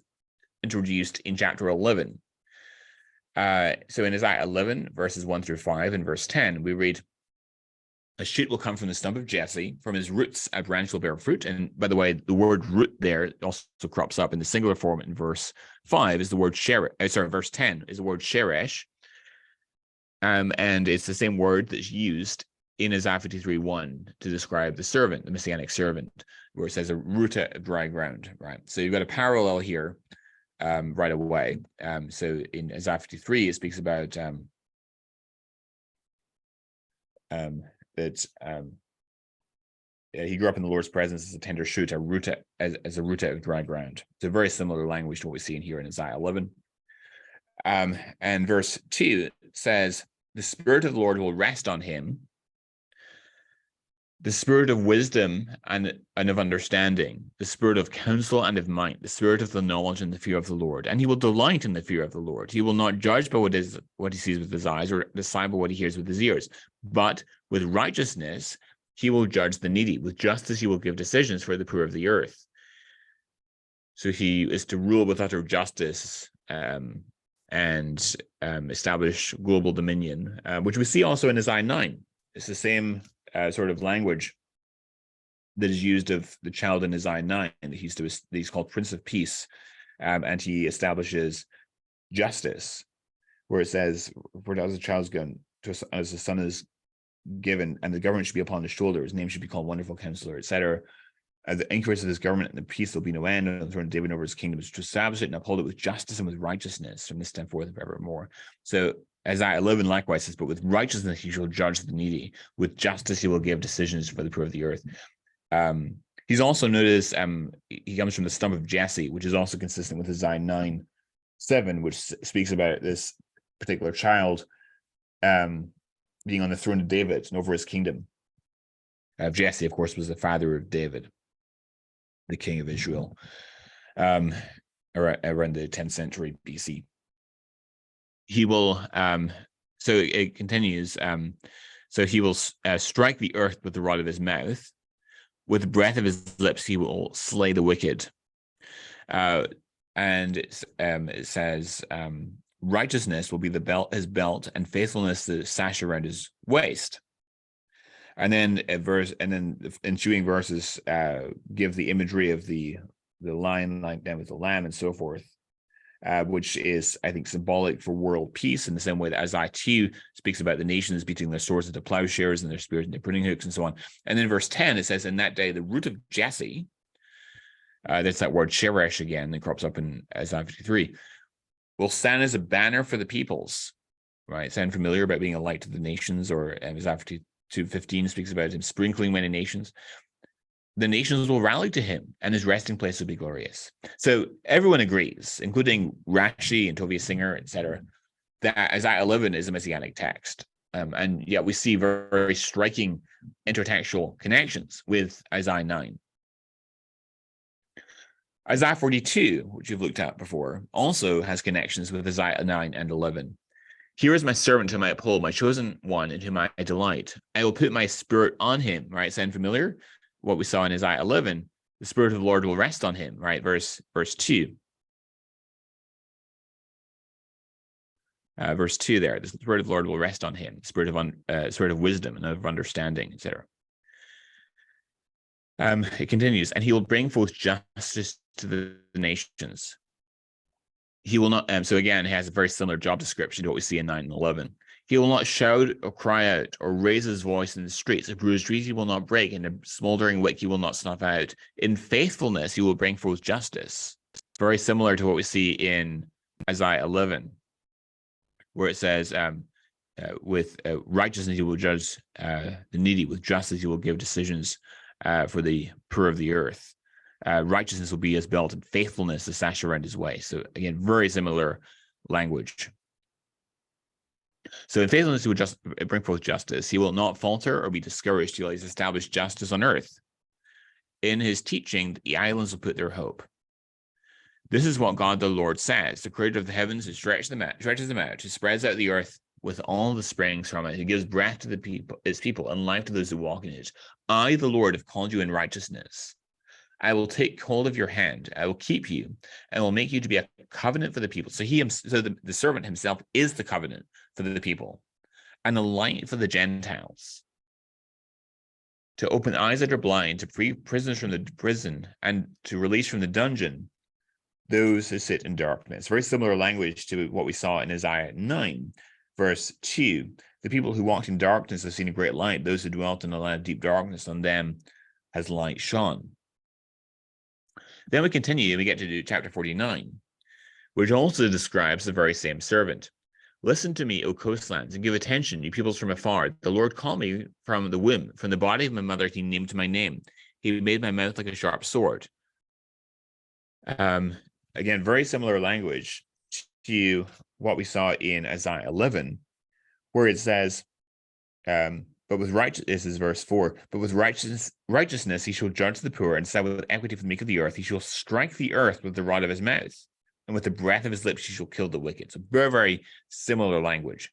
introduced in chapter 11. So in Isaiah 11, verses 1 through 5 and verse 10, we read, "A shoot will come from the stump of Jesse. From his roots, a branch will bear fruit." And by the way, the word root there also crops up in the singular form in verse 5 is the word verse 10 is the word sheresh. And it's the same word that's used in Isaiah 53:1 to describe the servant, the Messianic servant, where it says a root of dry ground, right? So you've got a parallel here right away. So in Isaiah 53, it speaks about that he grew up in the Lord's presence as a tender shoot, as a root out of dry ground. It's a very similar language to what we see in here in Isaiah 11. And verse 2 says, "The Spirit of the Lord will rest on him, the Spirit of wisdom and of understanding, the Spirit of counsel and of might, the Spirit of the knowledge and the fear of the Lord. And he will delight in the fear of the Lord. He will not judge by what he sees with his eyes, or decide by what he hears with his ears. But with righteousness, he will judge the needy. With justice, he will give decisions for the poor of the earth." So he is to rule with utter justice and establish global dominion, which we see also in Isaiah 9. It's the same sort of language that is used of the child in Isaiah 9. He's called Prince of Peace, and he establishes justice, where it says, "For as a child's given, as a son is given, and the government should be upon his shoulder. His name should be called Wonderful Counselor, etc. The increase of his government and the peace will be no end, and the throne of David over his kingdom is to establish it and uphold it with justice and with righteousness from this time forth and forevermore." So Isaiah 11 likewise says, "But with righteousness he shall judge the needy. With justice he will give decisions for the poor of the earth." He's also noticed he comes from the stump of Jesse, which is also consistent with Isaiah 9:7, which speaks about this particular child being on the throne of David and over his kingdom. Jesse, of course, was the father of David, the king of Israel, around the 10th century BC. He will, so it continues, so he will strike the earth with the rod of his mouth. With the breath of his lips, he will slay the wicked. And it says, righteousness will be his belt, and faithfulness the sash around his waist. And then ensuing verses give the imagery of the lion lying down with the lamb and so forth, which is, I think, symbolic for world peace, in the same way that Isaiah 2 speaks about the nations beating their swords into plowshares and their spears into pruning hooks and so on. And then verse 10, it says, "In that day, the root of Jesse," that's that word sheresh again that crops up in Isaiah 53, "will stand as a banner for the peoples." Right? Sound familiar about being a light to the nations? Or Isaiah 52:15 speaks about him sprinkling many nations. the nations will rally to him, and his resting place will be glorious. So everyone agrees, including Rashi and Tovia Singer, etc., that Isaiah 11 is a messianic text. And yet we see very, very striking intertextual connections with Isaiah 9. Isaiah 42, which you've looked at before, also has connections with Isaiah 9 and 11. Here is my servant whom I uphold, my chosen one in whom I delight. I will put my spirit on him, right? Sound familiar? What we saw in Isaiah 11, the spirit of the Lord will rest on him, right? Verse 2. Verse 2 there, the spirit of the Lord will rest on him, spirit of wisdom and of understanding, etc. It continues, and he will bring forth justice to the nations. He will not, so again, he has a very similar job description to what we see in 9 and 11. He will not shout or cry out or raise his voice in the streets. A bruised reed he will not break, and a smoldering wick he will not snuff out. In faithfulness he will bring forth justice. Very similar to what we see in Isaiah 11, where it says, with righteousness he will judge the needy, with justice he will give decisions for the poor of the earth. Righteousness will be his belt, and faithfulness the sash around his way. So again, very similar language. So in faithfulness, he will just bring forth justice. He will not falter or be discouraged till he's established justice on earth. In his teaching, the islands will put their hope. This is what God the Lord says, the creator of the heavens, who stretches them out, who spreads out the earth with all the springs from it, who gives breath to the people, his people, and life to those who walk in it. I, the Lord, have called you in righteousness. I will take hold of your hand. I will keep you, and will make you to be a covenant for the people. So the servant himself is the covenant for the people, and a light for the Gentiles, to open eyes that are blind, to free prisoners from the prison, and to release from the dungeon those who sit in darkness. Very similar language to what we saw in Isaiah 9, verse 2. The people who walked in darkness have seen a great light. Those who dwelt in a land of deep darkness, on them has light shone. Then we continue and we get to chapter 49, which also describes the very same servant. Listen to me, O coastlands, and give attention, you peoples from afar. The Lord called me from the womb. From the body of my mother, he named my name. He made my mouth like a sharp sword. Again, very similar language to what we saw in Isaiah 11, where it says, but with righteousness, this is verse 4, but with righteousness he shall judge the poor, and side with equity for the meek of the earth. He shall strike the earth with the rod of his mouth, and with the breath of his lips he shall kill the wicked. So very, very similar language.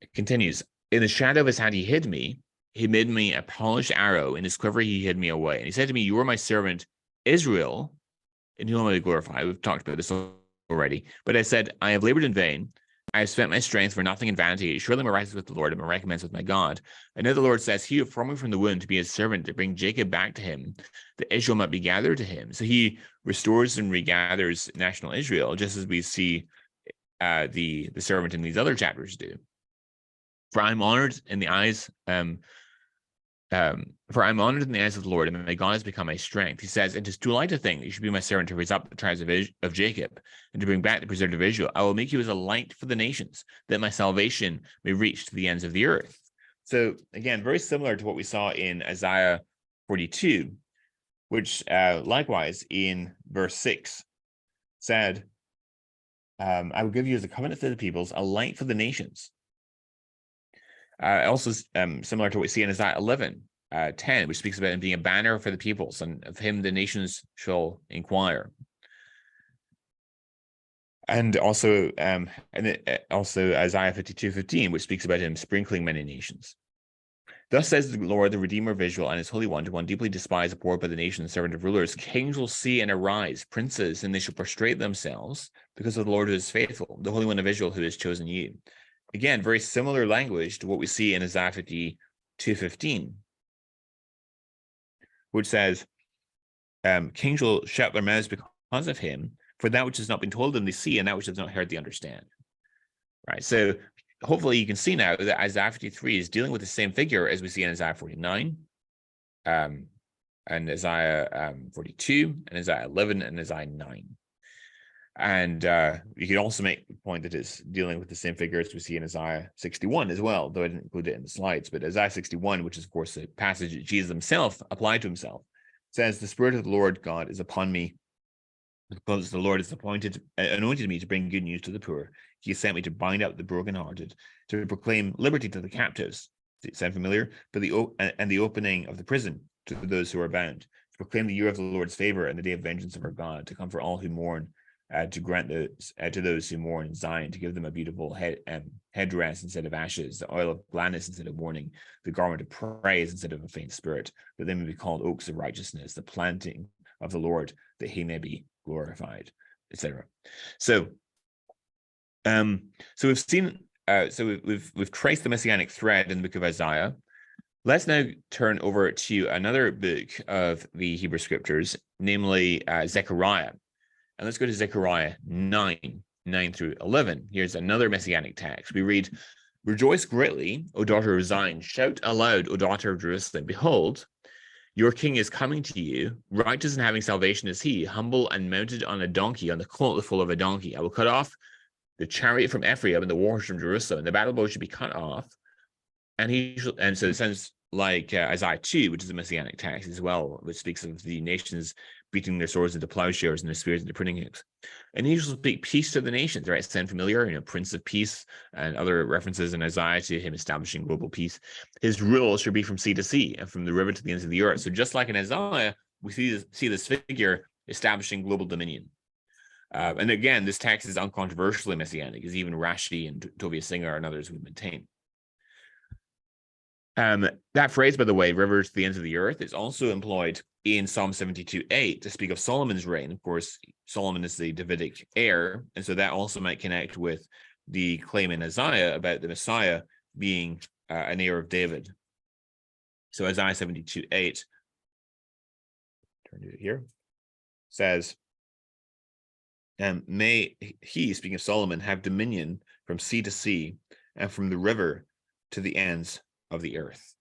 It continues, in the shadow of his hand he hid me. He made me a polished arrow. In his quiver he hid me away. And he said to me, you are my servant Israel, in whom I will glorify. We've talked about this already. But I said, I have labored in vain. I have spent my strength for nothing in vanity. Surely my right is with the Lord, and my recompense with my God. And now the Lord says, he who formed me from the womb to be his servant, to bring Jacob back to him, that Israel might be gathered to him. So he restores and regathers national Israel, just as we see the servant in these other chapters do. For I'm honored in the eyes of the Lord, and my God has become my strength. He says, it is too light a thing that you should be my servant to raise up the tribes of Jacob and to bring back the preserved of Israel. I will make you as a light for the nations, that my salvation may reach to the ends of the earth. So again, very similar to what we saw in Isaiah 42, which likewise in verse 6 said, I will give you as a covenant for the peoples, a light for the nations. Also similar to what we see in Isaiah 11, 10, which speaks about him being a banner for the peoples, and of him the nations shall inquire. And also, also Isaiah 52:15, which speaks about him sprinkling many nations. Thus says the Lord, the Redeemer of Israel, and his Holy One, to one deeply despised, abhorred by the nations, servant of rulers. Kings will see and arise, princes, and they shall prostrate themselves because of the Lord who is faithful, the Holy One of Israel who has chosen you. Again, very similar language to what we see in Isaiah 52:15, which says, kings will shut their mouths because of him, for that which has not been told them they see, and that which has not heard they understand. Right. So hopefully you can see now that Isaiah 53 is dealing with the same figure as we see in Isaiah 49, and Isaiah 42, and Isaiah 11, and Isaiah 9. And you could also make the point that it's dealing with the same figures we see in Isaiah 61 as well, though I didn't include it in the slides. But Isaiah 61, which is, of course, a passage that Jesus himself applied to himself, says, "The Spirit of the Lord God is upon me, because the Lord has anointed me to bring good news to the poor. He has sent me to bind up the brokenhearted, to proclaim liberty to the captives." Does it sound familiar? But the opening of the prison to those who are bound, to proclaim the year of the Lord's favor and the day of vengeance of our God, to comfort all who mourn, to grant to those who mourn in Zion, to give them a beautiful headdress instead of ashes, the oil of gladness instead of mourning, the garment of praise instead of a faint spirit, that they may be called oaks of righteousness, the planting of the Lord, that he may be glorified, etc. So we've seen, we've traced the Messianic thread in the book of Isaiah. Let's now turn over to another book of the Hebrew Scriptures, namely Zechariah. And let's go to Zechariah 9 through 11. Here's another Messianic text. We read, "Rejoice greatly, O daughter of Zion. Shout aloud, O daughter of Jerusalem. Behold, your king is coming to you. Righteous and having salvation is he, humble and mounted on a donkey, on the colt the foal of a donkey. I will cut off the chariot from Ephraim and the warhorse from Jerusalem, and the battle bow should be cut off. And so it sounds like Isaiah 2, which is a Messianic text as well, which speaks of the nations beating their swords into plowshares and their spears into pruning hooks. And he shall speak peace to the nations, right? Sound familiar? Prince of Peace, and other references in Isaiah to him establishing global peace. His rule shall be from sea to sea and from the river to the ends of the earth. So just like in Isaiah, we see this figure establishing global dominion. And again, this text is uncontroversially Messianic, as even Rashi and Tovia Singer and others would maintain. That phrase, by the way, rivers to the ends of the earth, is also employed in Psalm 72:8 to speak of Solomon's reign. Of course, Solomon is the Davidic heir, and so that also might connect with the claim in Isaiah about the Messiah being an heir of David. So Isaiah 72:8, turn to it here, says, "May he," speaking of Solomon, "have dominion from sea to sea and from the river to the ends of the earth."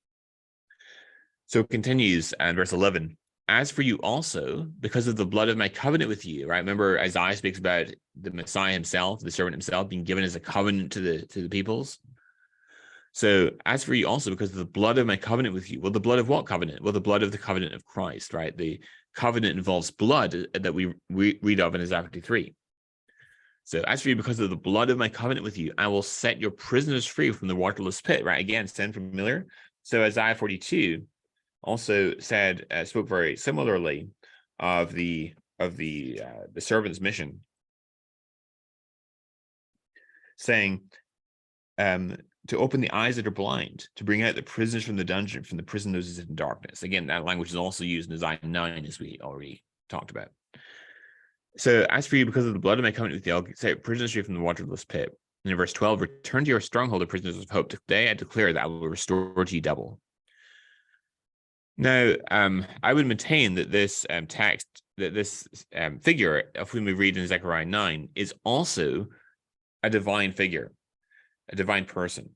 So it continues in verse 11, "As for you also, because of the blood of my covenant with you," right? Remember, Isaiah speaks about the Messiah himself, the servant himself, being given as a covenant to the peoples. So as for you also, because of the blood of my covenant with you. Well, the blood of what covenant? Well, the blood of the covenant of Christ, right? The covenant involves blood that we read of in Isaiah 53. So as for you, because of the blood of my covenant with you, I will set your prisoners free from the waterless pit, right? Again, sound familiar? So Isaiah 42 also spoke very similarly of the servant's mission, saying, to open the eyes that are blind, to bring out the prisoners from the dungeon, from the prison those in darkness. Again, that language is also used in Isaiah 9, as we already talked about. So as for you, because of the blood of my covenant with you, I'll set prisoners free from the waterless pit. And in verse 12, return to your stronghold, the prisoners of hope. Today I declare that I will restore to you double. Now, I would maintain that this text, that this figure of whom we read in Zechariah 9 is also a divine figure, a divine person.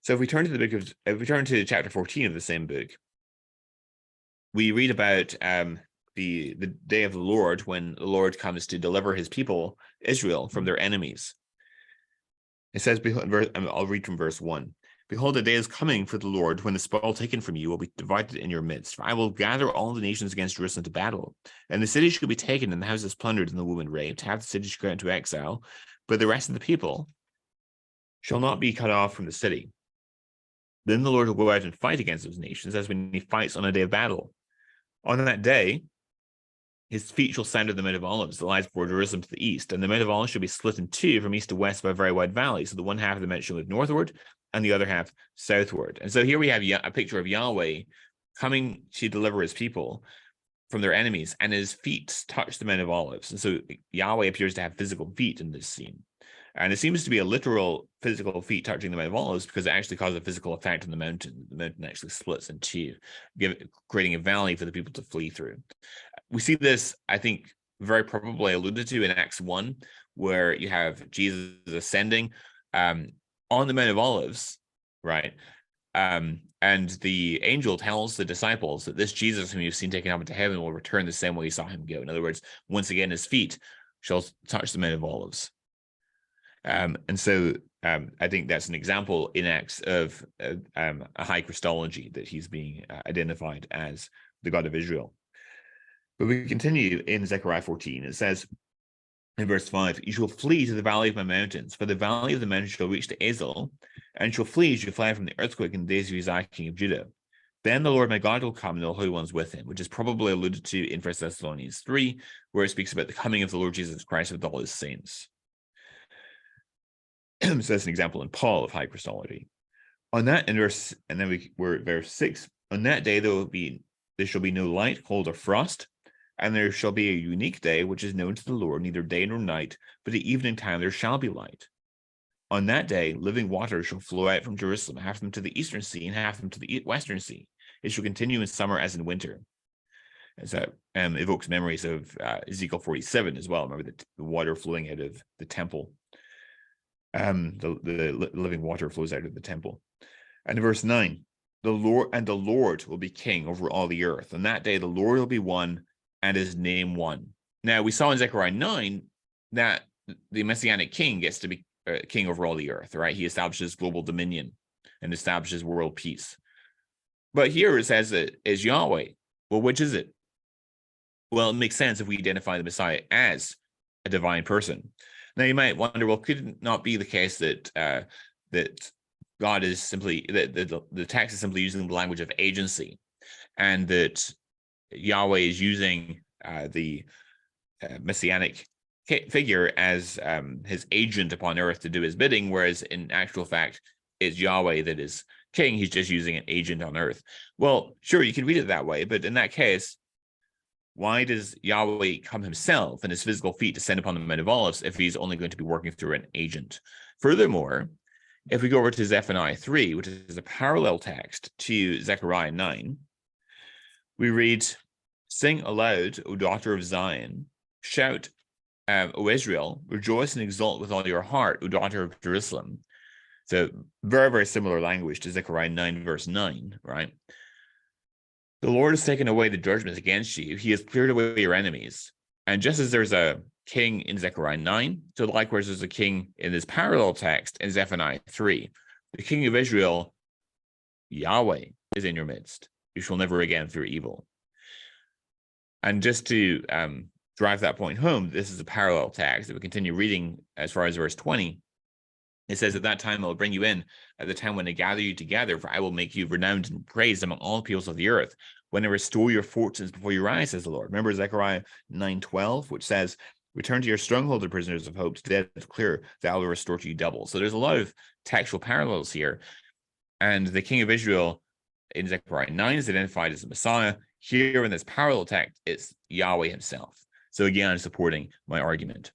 So if we turn to chapter 14 of the same book, we read about the day of the Lord, when the Lord comes to deliver his people, Israel, from their enemies. It says, I'll read from verse 1. "Behold, a day is coming for the Lord, when the spoil taken from you will be divided in your midst. For I will gather all the nations against Jerusalem to battle, and the city shall be taken, and the houses plundered, and the woman raped. Half the city shall go into exile, but the rest of the people shall not be cut off from the city. Then the Lord will go out and fight against those nations, as when he fights on a day of battle. On that day, his feet shall sound at the Mount of Olives, that lies before Jerusalem to the east, and the Mount of Olives shall be split in two from east to west by a very wide valley. So the one half of the mount shall move northward, and the other half southward." And so here we have a picture of Yahweh coming to deliver his people from their enemies, and his feet touch the Mount of Olives. And so Yahweh appears to have physical feet in this scene. And it seems to be a literal physical feet touching the Mount of Olives, because it actually causes a physical effect on the mountain. The mountain actually splits in two, creating a valley for the people to flee through. We see this, I think, very probably alluded to in Acts 1, where you have Jesus ascending on the Mount of Olives, right? And the angel tells the disciples that this Jesus whom you've seen taken up into heaven will return the same way you saw him go. In other words, once again, his feet shall touch the Mount of Olives. And so I think that's an example in Acts of a high Christology, that he's being identified as the God of Israel. But we continue in Zechariah 14. It says in verse 5, you shall flee to the valley of my mountains, for the valley of the mountains shall reach to Ezel, and shall flee as you fled from the earthquake in the days of Uzziah, king of Judah. Then the Lord my God will come, and all holy ones with him, which is probably alluded to in 1 Thessalonians 3, where it speaks about the coming of the Lord Jesus Christ with all his saints. So that's an example in Paul of high Christology. On that, and then we're at verse 6. On that day there shall be no light, cold, or frost, and there shall be a unique day which is known to the Lord, neither day nor night, but at evening time there shall be light. On that day, living waters shall flow out from Jerusalem, half of them to the eastern sea and half of them to the western sea. It shall continue in summer as in winter. And so evokes memories of Ezekiel 47 as well. Remember the water flowing out of the temple. The living water flows out of the temple. And in verse 9, the Lord will be king over all the earth. On that day, the Lord will be one, and his name one. Now, we saw in Zechariah 9 that the Messianic king gets to be king over all the earth, right? He establishes global dominion and establishes world peace. But here it says it is Yahweh. Well, which is it? Well, it makes sense if we identify the Messiah as a divine person. Now, you might wonder, well, could it not be the case that that God is simply, that the text is simply using the language of agency, and that Yahweh is using the Messianic figure as his agent upon earth to do his bidding, whereas in actual fact, it's Yahweh that is king. He's just using an agent on earth. Well, sure, you can read it that way, but in that case, why does Yahweh come himself in his physical feet to descend upon the Mount of Olives if he's only going to be working through an agent? Furthermore, if we go over to Zephaniah 3, which is a parallel text to Zechariah 9, we read, sing aloud, O daughter of Zion, shout, O Israel, rejoice and exult with all your heart, O daughter of Jerusalem. So very, very similar language to Zechariah 9, verse 9, right? The Lord has taken away the judgment against you. He has cleared away your enemies. And just as there's a king in Zechariah 9, so likewise there's a king in this parallel text in Zephaniah 3. The king of Israel, Yahweh, is in your midst. You shall never again fear evil. And just to drive that point home, this is a parallel text that we continue reading as far as verse 20. It says, at that time I will bring you in, at the time when I gather you together, for I will make you renowned and praised among all peoples of the earth, when I restore your fortunes before your eyes, says the Lord. Remember Zechariah 9:12, which says, return to your stronghold, the prisoners of hope, to dead to clear, that I will restore to you double. So there's a lot of textual parallels here. And the king of Israel in Zechariah 9 is identified as the Messiah. Here in this parallel text, it's Yahweh himself. So again, supporting my argument.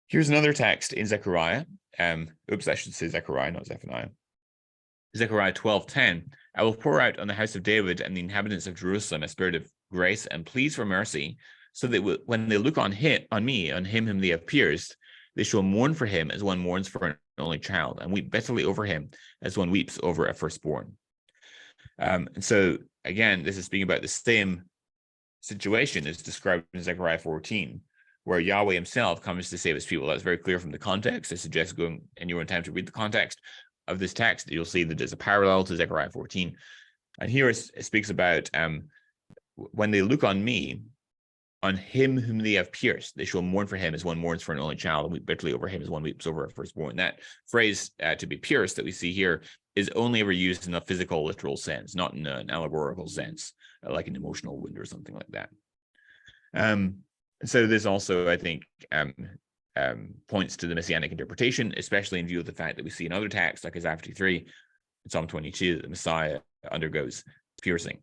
Here's another text in Zechariah. I should say Zechariah, not Zephaniah. Zechariah 12:10. I will pour out on the house of David and the inhabitants of Jerusalem a spirit of grace and pleas for mercy, so that when they look on him whom they have pierced, they shall mourn for him as one mourns for an only child, and weep bitterly over him as one weeps over a firstborn. And so, again, this is speaking about the same situation as described in Zechariah 14, where Yahweh himself comes to save his people. That's very clear from the context. I suggest going in your own time to read the context of this text. You'll see that there's a parallel to Zechariah 14. And here it speaks about when they look on me, on him whom they have pierced, they shall mourn for him as one mourns for an only child, and weep bitterly over him as one weeps over a firstborn. That phrase, to be pierced, that we see here is only ever used in a physical, literal sense, not in an allegorical sense, like an emotional wound or something like that. So this also, I think, points to the Messianic interpretation, especially in view of the fact that we see in other texts, like Isaiah 53 and Psalm 22, that the Messiah undergoes piercing.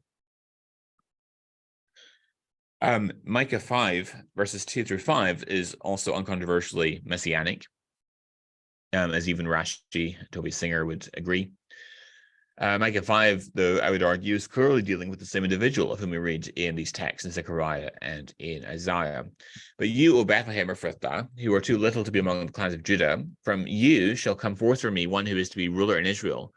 Micah 5, verses 2 through 5 is also uncontroversially Messianic, as even Rashi, Toby Singer, would agree. Micah 5, though, I would argue, is clearly dealing with the same individual of whom we read in these texts in Zechariah and in Isaiah. But you, O Bethlehem Ephrathah, who are too little to be among the clans of Judah, from you shall come forth for me one who is to be ruler in Israel,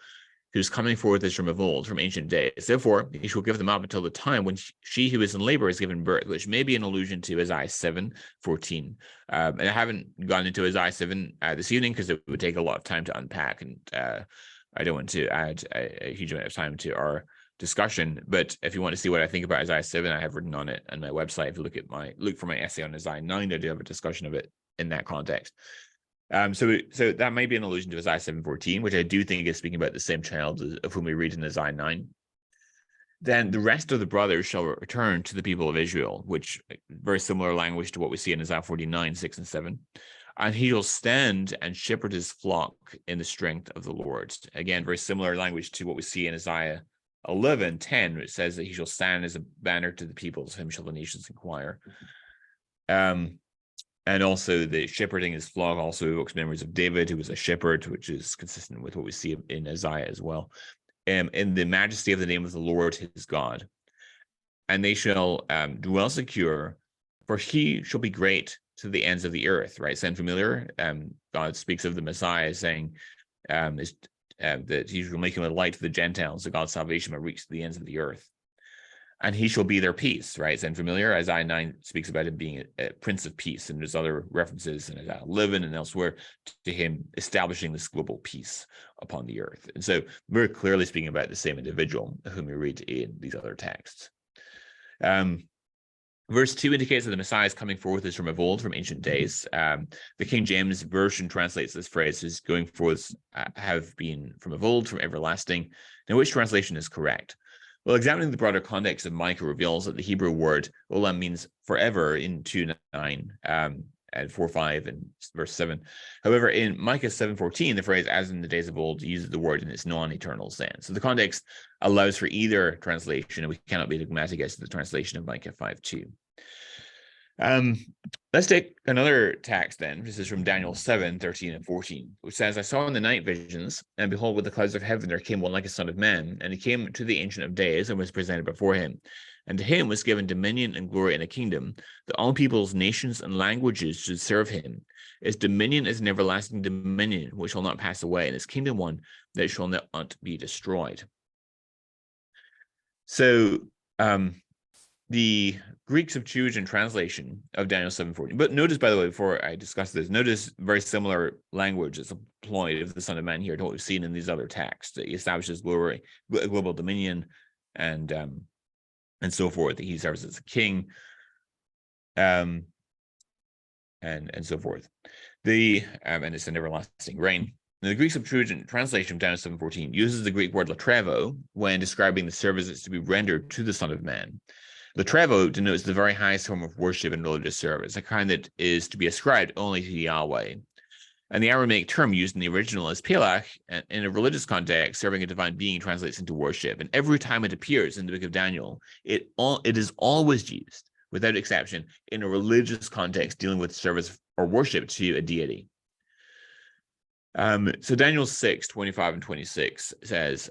whose coming forth is from of old, from ancient days. Therefore, he shall give them up until the time when she who is in labor is given birth, which may be an allusion to Isaiah 7:14. And I haven't gone into Isaiah 7 this evening because it would take a lot of time to unpack, and I don't want to add a huge amount of time to our discussion. But if you want to see what I think about Isaiah 7, I have written on it on my website. If you look for my essay on Isaiah 9, I do have a discussion of it in that context. So that might be an allusion to Isaiah 7:14, which I do think is speaking about the same child of whom we read in Isaiah 9. Then the rest of the brothers shall return to the people of Israel, which very similar language to what we see in Isaiah 49:6 and 7. And he shall stand and shepherd his flock in the strength of the Lord. Again, very similar language to what we see in Isaiah 11:10, which says that he shall stand as a banner to the peoples, him shall the nations inquire. And also the shepherding his flock also evokes memories of David, who was a shepherd, which is consistent with what we see in Isaiah as well. In the majesty of the name of the Lord his God. And they shall dwell secure, for he shall be great to the ends of the earth, right? Sound familiar? God speaks of the Messiah saying that he will make him a light to the Gentiles, so God's salvation will reach to the ends of the earth. And he shall be their peace, right? Sound familiar? Isaiah 9 speaks about him being a prince of peace, and there's other references in Isaiah 11 and elsewhere to him establishing this global peace upon the earth. And so we're clearly speaking about the same individual whom we read in these other texts. Verse 2 indicates that the Messiah is coming forth is from of old, from ancient days. The King James Version translates this phrase as going forth have been from of old, from everlasting. Now, which translation is correct? Well, examining the broader context of Micah reveals that the Hebrew word olam means forever in 2:9 and 4:5 and verse 7. However, in Micah 7:14, the phrase "as in the days of old" uses the word in its non-eternal sense. So the context allows for either translation, and we cannot be dogmatic as to the translation of Micah 5:2. Let's take another text then. This is from Daniel 7:13 and 14, which says, I saw in the night visions, and behold, with the clouds of heaven there came one like a son of man, and he came to the Ancient of Days and was presented before him. And to him was given dominion and glory and a kingdom, that all peoples, nations, and languages should serve him. His dominion is an everlasting dominion, which shall not pass away, and his kingdom one that shall not be destroyed. So, the Greek Septuagint translation of Daniel 7:14. But notice, by the way, before I discuss this, notice very similar language is employed of the Son of Man here to what we've seen in these other texts. He establishes glory, global dominion, and so forth. That he serves as a king, and so forth. And it's an everlasting reign. Now, the Greek Septuagint translation of Daniel 7:14 uses the Greek word latrevo when describing the services to be rendered to the Son of Man. Latrevo denotes the very highest form of worship and religious service, a kind that is to be ascribed only to Yahweh. And the Aramaic term used in the original is pelach, and in a religious context, serving a divine being translates into worship. And every time it appears in the book of Daniel, it is always used, without exception, in a religious context dealing with service or worship to a deity. So Daniel 6:25 and 26 says,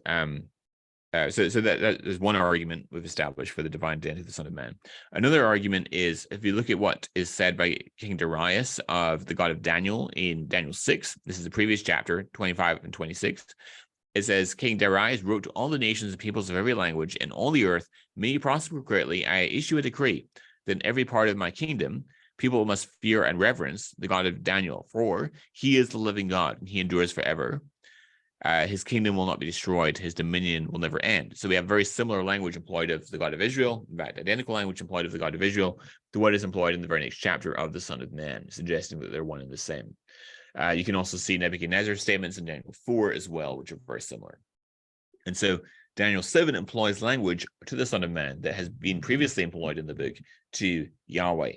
so that is one argument we've established for the divine identity of the Son of Man. Another argument is, if you look at what is said by King Darius of the God of Daniel in Daniel 6, this is the previous chapter, 25 and 26, it says, King Darius wrote to all the nations and peoples of every language in all the earth, may you prosper greatly, I issue a decree that in every part of my kingdom, people must fear and reverence the God of Daniel, for he is the living God, and he endures forever. His kingdom will not be destroyed. His dominion will never end. So we have very similar language employed of the God of Israel, in fact, identical language employed of the God of Israel to what is employed in the very next chapter of the Son of Man, suggesting that they're one and the same. You can also see Nebuchadnezzar's statements in Daniel 4 as well, which are very similar. And so Daniel 7 employs language to the Son of Man that has been previously employed in the book to Yahweh.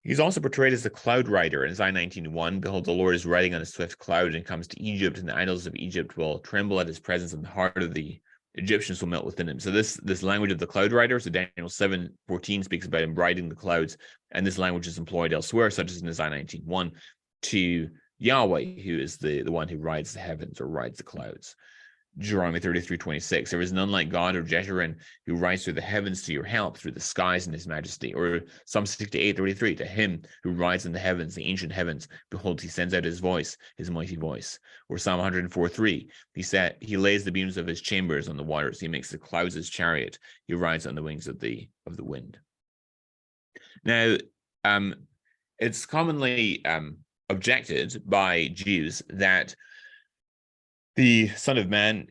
He's also portrayed as the cloud rider in Isaiah 19:1. Behold, the Lord is riding on a swift cloud and comes to Egypt, and the idols of Egypt will tremble at his presence, and the heart of the Egyptians will melt within him. So this language of the cloud rider, so Daniel 7:14 speaks about him riding the clouds, and this language is employed elsewhere, such as in Isaiah 19:1, to Yahweh, who is the one who rides the heavens or rides the clouds. Deuteronomy 33:26. There is none like God or Jeshurun, who rides through the heavens to your help, through the skies in his majesty. Or Psalm 68:33, to him who rides in the heavens, the ancient heavens, behold, he sends out his voice, his mighty voice. Or Psalm 104:3, he lays the beams of his chambers on the waters, he makes the clouds his chariot, he rides on the wings of the wind. Now, it's commonly objected by Jews that the Son of Man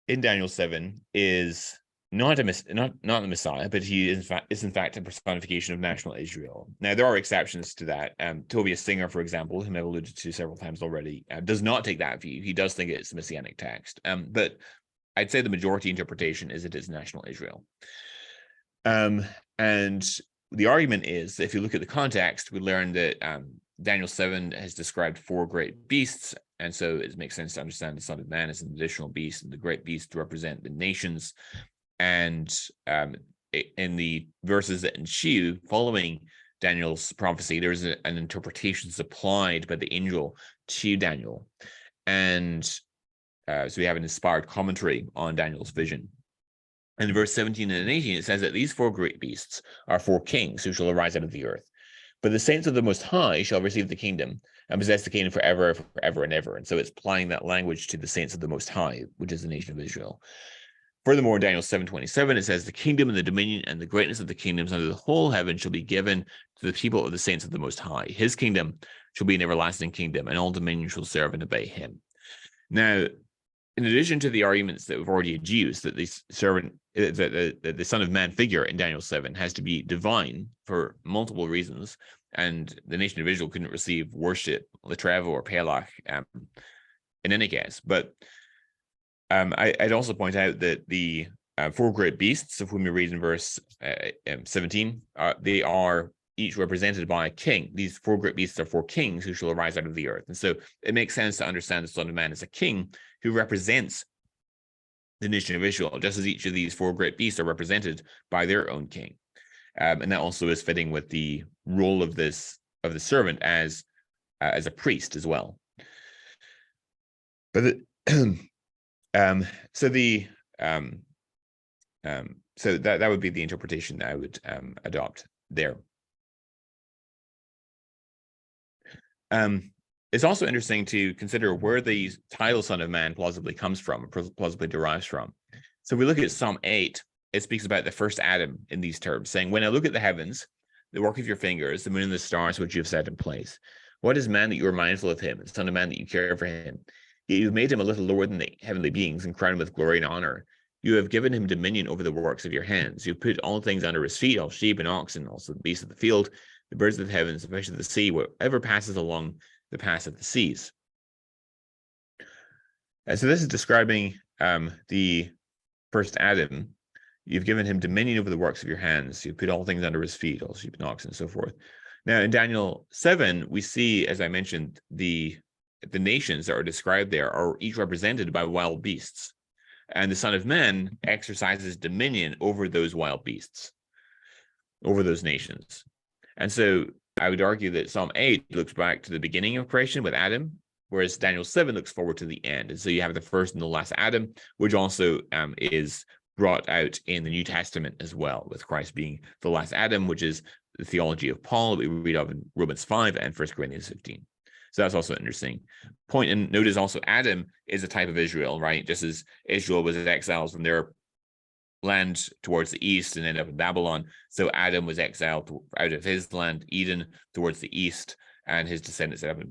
in Daniel 7 is not the Messiah, but he is in fact a personification of national Israel. Now, there are exceptions to that. Tobias Singer, for example, whom I've alluded to several times already, does not take that view. He does think it's a Messianic text. But I'd say the majority interpretation is it is national Israel. And the argument is, if you look at the context, we learn that Daniel 7 has described 4 great beasts, and so it makes sense to understand the Son of Man as an additional beast, and the great beasts to represent the nations. And in the verses that ensue following Daniel's prophecy, there's an interpretation supplied by the angel to Daniel. And so we have an inspired commentary on Daniel's vision. In verse 17 and 18, it says that these 4 great beasts are 4 kings who shall arise out of the earth. But the saints of the Most High shall receive the kingdom and possess the kingdom forever and ever. And so it's applying that language to the saints of the Most High, which is the nation of Israel. Furthermore, in Daniel 7:27, it says, the kingdom and the dominion and the greatness of the kingdoms under the whole heaven shall be given to the people of the saints of the Most High. His kingdom shall be an everlasting kingdom, and all dominion shall serve and obey him. Now, in addition to the arguments that we've already adduced, that the Son of Man figure in Daniel 7 has to be divine for multiple reasons, and the nation of Israel couldn't receive worship, Latrevo or Pelach, in any case. But I'd also point out that the 4 great beasts, of whom we read in verse 17, they are each represented by a king. These 4 great beasts are 4 kings who shall arise out of the earth. And so it makes sense to understand the Son of Man as a king who represents the nation of Israel, just as each of these 4 great beasts are represented by their own king. And that also is fitting with the role of the servant as a priest as well. But so that would be the interpretation that I would adopt there. It's also interesting to consider where the title Son of Man plausibly comes from, plausibly derives from. So we look at Psalm 8, it speaks about the first Adam in these terms, saying, when I look at the heavens, the work of your fingers, the moon and the stars which you have set in place, what is man that you are mindful of him, and Son of Man that you care for him? Yet you have made him a little lower than the heavenly beings and crowned him with glory and honor. You have given him dominion over the works of your hands. You have put all things under his feet, all sheep and oxen, also the beasts of the field, the birds of the heavens, the fish of the sea, whatever passes along the paths of the seas. And so this is describing the first Adam. You've given him dominion over the works of your hands. You've put all things under his feet, all sheep and oxen, and so forth. Now, in Daniel 7, we see, as I mentioned, the nations that are described there are each represented by wild beasts. And the Son of Man exercises dominion over those wild beasts, over those nations. And so I would argue that Psalm 8 looks back to the beginning of creation with Adam, whereas Daniel 7 looks forward to the end. And so you have the first and the last Adam, which also is brought out in the New Testament as well, with Christ being the last Adam, which is the theology of Paul that we read of in Romans 5 and 1 Corinthians 15. So that's also an interesting point. And notice also Adam is a type of Israel, right? Just as Israel was exiled from their land towards the east and ended up in Babylon, so Adam was exiled out of his land, Eden, towards the east, and his descendants ended up in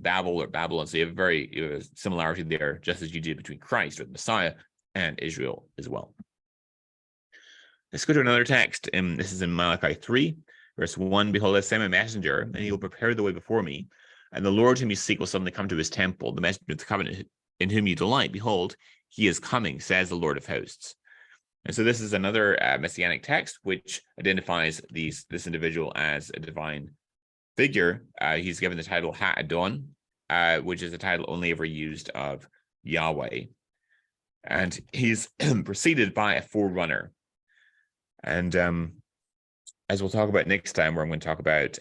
Babylon. So you have a similarity there, just as you did between Christ or the Messiah and Israel as well. Let's go to another text. This is in Malachi 3, verse 1. Behold, I send my messenger, and he will prepare the way before me. And the Lord whom you seek will suddenly come to his temple, the messenger of the covenant in whom you delight. Behold, he is coming, says the Lord of hosts. And so this is another Messianic text which identifies this individual as a divine figure. He's given the title Ha-Adon, which is a title only ever used of Yahweh. And he's preceded by a forerunner. And as we'll talk about next time, where I'm going to talk about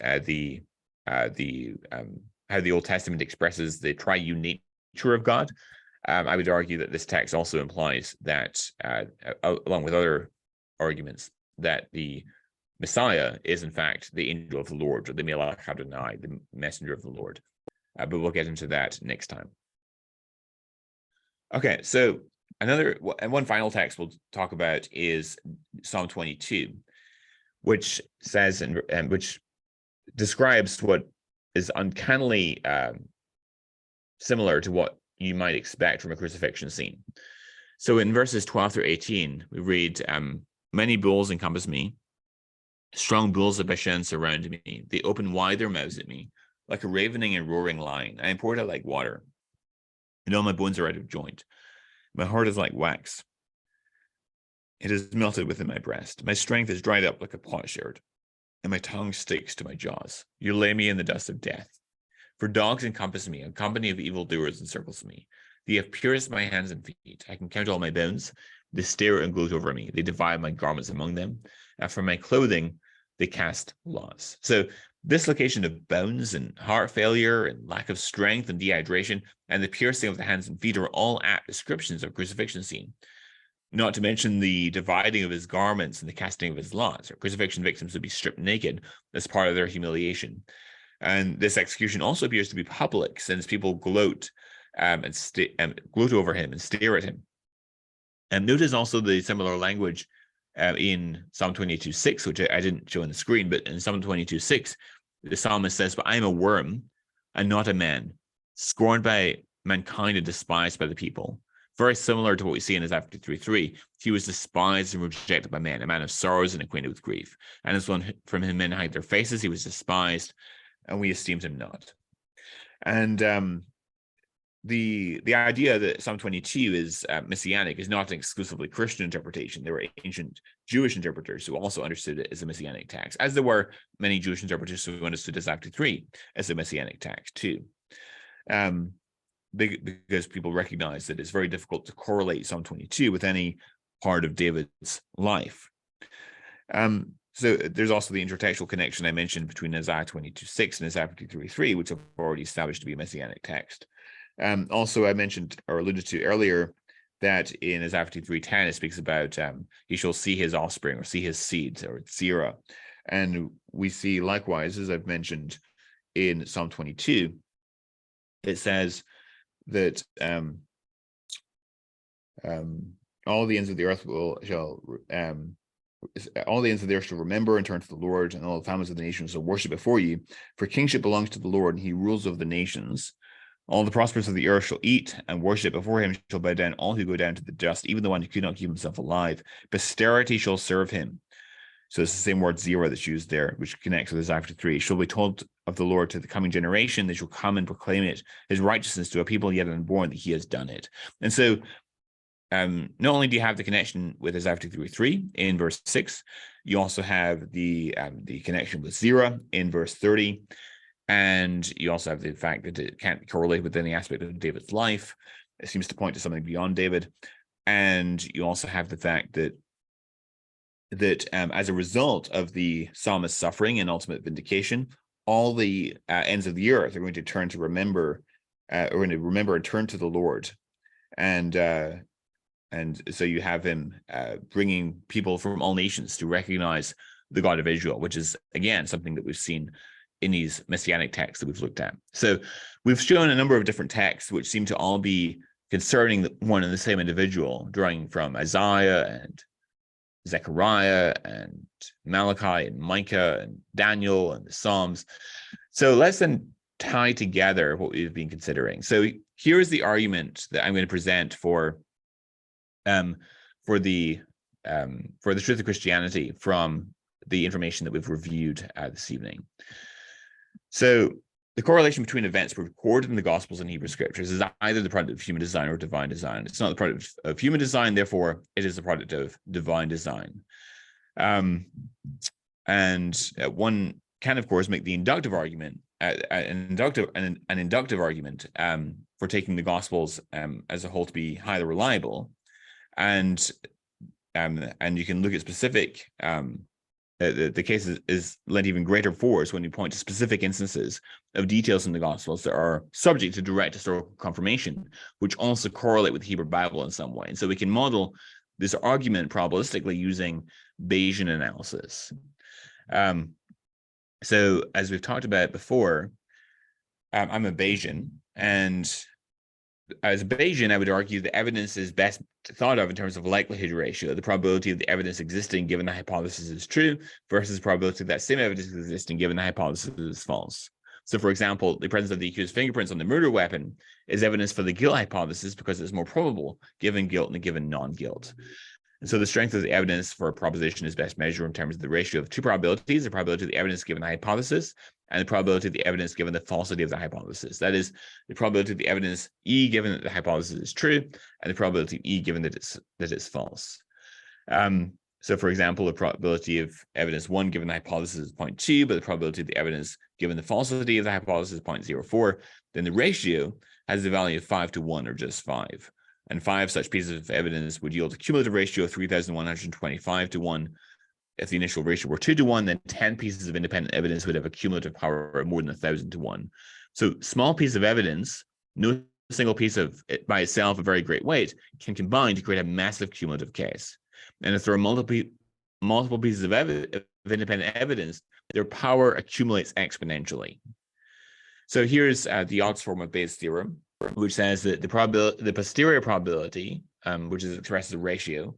how the Old Testament expresses the triune nature of God, I would argue that this text also implies that, along with other arguments, that the Messiah is in fact the angel of the Lord, or the Melech Adonai, the messenger of the Lord. But we'll get into that next time. Okay, so one final text we'll talk about is Psalm 22, which says and which describes what is uncannily similar to what you might expect from a crucifixion scene. So in verses 12 through 18, we read, many bulls encompass me. Strong bulls of Bashan surround me. They open wide their mouths at me, like a ravening and roaring lion. I am poured out like water, and all my bones are out of joint. My heart is like wax. It is melted within my breast. My strength is dried up like a potsherd, and my tongue sticks to my jaws. You lay me in the dust of death. For dogs encompass me, a company of evildoers encircles me. They have pierced my hands and feet. I can count all my bones. They stare and gloat over me. They divide my garments among them. And for my clothing, they cast lots. So dislocation of bones and heart failure and lack of strength and dehydration and the piercing of the hands and feet are all apt descriptions of crucifixion scene. Not to mention the dividing of his garments and the casting of his lots. Crucifixion victims would be stripped naked as part of their humiliation. And this execution also appears to be public, since people gloat and gloat over him and stare at him. And notice also the similar language in Psalm 22:6, which I didn't show on the screen, but in Psalm 22:6, the psalmist says, "But I am a worm and not a man, scorned by mankind and despised by the people." Very similar to what we see in Isaiah 53:3. He was despised and rejected by men, a man of sorrows and acquainted with grief. And as one from him men hide their faces, he was despised, and we esteemed him not. And the idea that Psalm 22 is Messianic is not an exclusively Christian interpretation. There were ancient Jewish interpreters who also understood it as a Messianic text, as there were many Jewish interpreters who understood Isaiah 53 as a Messianic text too. Because people recognize that it's very difficult to correlate Psalm 22 with any part of David's life. So there's also the intertextual connection I mentioned between Isaiah 22:6 and Isaiah 53:3, which I've already established to be a Messianic text. Also, I mentioned or alluded to earlier that in Isaiah 53:10, it speaks about he shall see his offspring or see his seed, or Zerah. And we see likewise, as I've mentioned in Psalm 22, it says that all the ends of the earth all the ends of the earth shall remember and turn to the Lord, and all the families of the nations shall worship before you. For kingship belongs to the Lord, and he rules over the nations. All the prosperous of the earth shall eat and worship before him, shall bow down all who go down to the dust, even the one who could not keep himself alive. Posterity shall serve him. So it's the same word Zerah that's used there, which connects with Isaiah 53. Shall be told of the Lord to the coming generation. They shall come and proclaim it, his righteousness to a people yet unborn, that he has done it. And so not only do you have the connection with Isaiah 53 in verse 6, you also have the connection with Zerah in verse 30. And you also have the fact that it can't correlate with any aspect of David's life. It seems to point to something beyond David. And you also have the fact that as a result of the psalmist's suffering and ultimate vindication, all the ends of the earth are going to turn to remember, and turn to the Lord. And so you have him bringing people from all nations to recognize the God of Israel, which is, again, something that we've seen in these Messianic texts that we've looked at. So we've shown a number of different texts which seem to all be concerning one and the same individual, drawing from Isaiah and Zechariah and Malachi and Micah and Daniel and the Psalms. So let's then tie together what we've been considering. So here's the argument that I'm going to present for the truth of Christianity from the information that we've reviewed this evening. So the correlation between events recorded in the Gospels and Hebrew Scriptures is either the product of human design or divine design. It's not the product of human design, therefore it is the product of divine design. And one can, of course, make the inductive argument, an inductive argument for taking the Gospels as a whole to be highly reliable, and you can look at specific the case is lent even greater force when we point to specific instances of details in the Gospels that are subject to direct historical confirmation, which also correlate with the Hebrew Bible in some way. And so we can model this argument probabilistically using Bayesian analysis. So as we've talked about before, I'm a Bayesian, and as a Bayesian, I would argue the evidence is best thought of in terms of likelihood ratio, the probability of the evidence existing given the hypothesis is true versus the probability of that same evidence existing given the hypothesis is false. So, for example, the presence of the accused's fingerprints on the murder weapon is evidence for the guilt hypothesis because it's more probable given guilt than given non-guilt. And so the strength of the evidence for a proposition is best measured in terms of the ratio of two probabilities, the probability of the evidence given the hypothesis and the probability of the evidence given the falsity of the hypothesis. That is, the probability of the evidence E given that the hypothesis is true and the probability of E given that it's false. So, for example, the probability of evidence 1 given the hypothesis is 0.2, but the probability of the evidence given the falsity of the hypothesis is 0.04, then the ratio has the value of 5 to 1 or just 5. And 5 such pieces of evidence would yield a cumulative ratio of 3,125 to 1. If the initial ratio were 2 to 1, then 10 pieces of independent evidence would have a cumulative power of more than 1,000 to 1. So small piece of evidence, no single piece of it by itself of very great weight, can combine to create a massive cumulative case. And if there are multiple pieces of independent evidence, their power accumulates exponentially. So here's the odds form of Bayes' theorem, which says that the posterior probability, which is expressed as a ratio,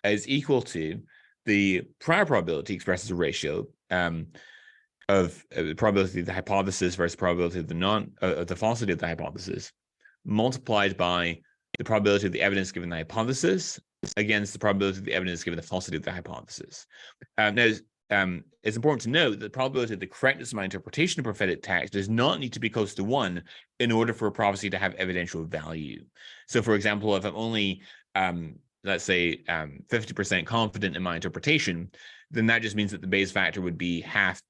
is equal to the prior probability expressed as a ratio of the probability of the hypothesis versus probability of the falsity of the hypothesis, multiplied by the probability of the evidence given the hypothesis against the probability of the evidence given the falsity of the hypothesis. Now, it's important to note that the probability of the correctness of my interpretation of prophetic text does not need to be close to 1 in order for a prophecy to have evidential value. So, for example, if I'm only, let's say, 50% confident in my interpretation, then that just means that the Bayes factor would be half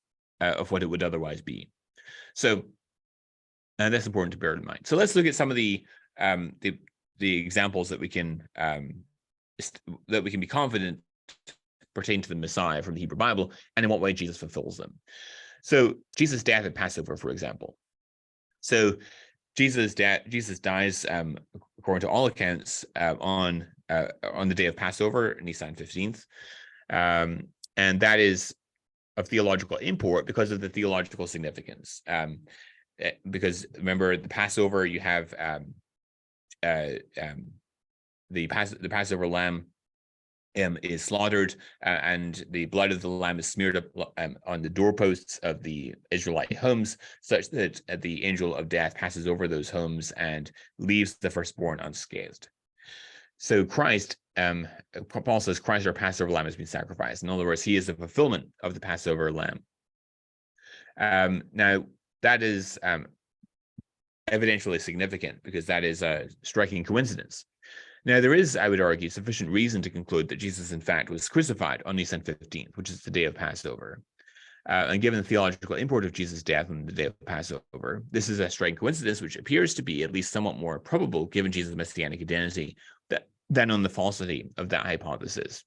of what it would otherwise be. So, that's important to bear in mind. So, let's look at some of the examples that we can be confident pertain to the Messiah from the Hebrew Bible, and in what way Jesus fulfills them. So Jesus' death at Passover, for example. So Jesus dies, according to all accounts, on the day of Passover, Nisan 15th, and that is of theological import because of the theological significance. Because remember, the Passover, you have the Passover lamb is slaughtered, and the blood of the lamb is smeared up on the doorposts of the Israelite homes, such that the angel of death passes over those homes and leaves the firstborn unscathed. So Christ, Paul says, Christ, our Passover lamb, has been sacrificed. In other words, he is the fulfillment of the Passover lamb. Now, that is evidentially significant because that is a striking coincidence. Now, there is, I would argue, sufficient reason to conclude that Jesus, in fact, was crucified on Nisan 15th, which is the day of Passover. And given the theological import of Jesus' death on the day of Passover, this is a striking coincidence, which appears to be at least somewhat more probable, given Jesus' messianic identity, than on the falsity of that hypothesis.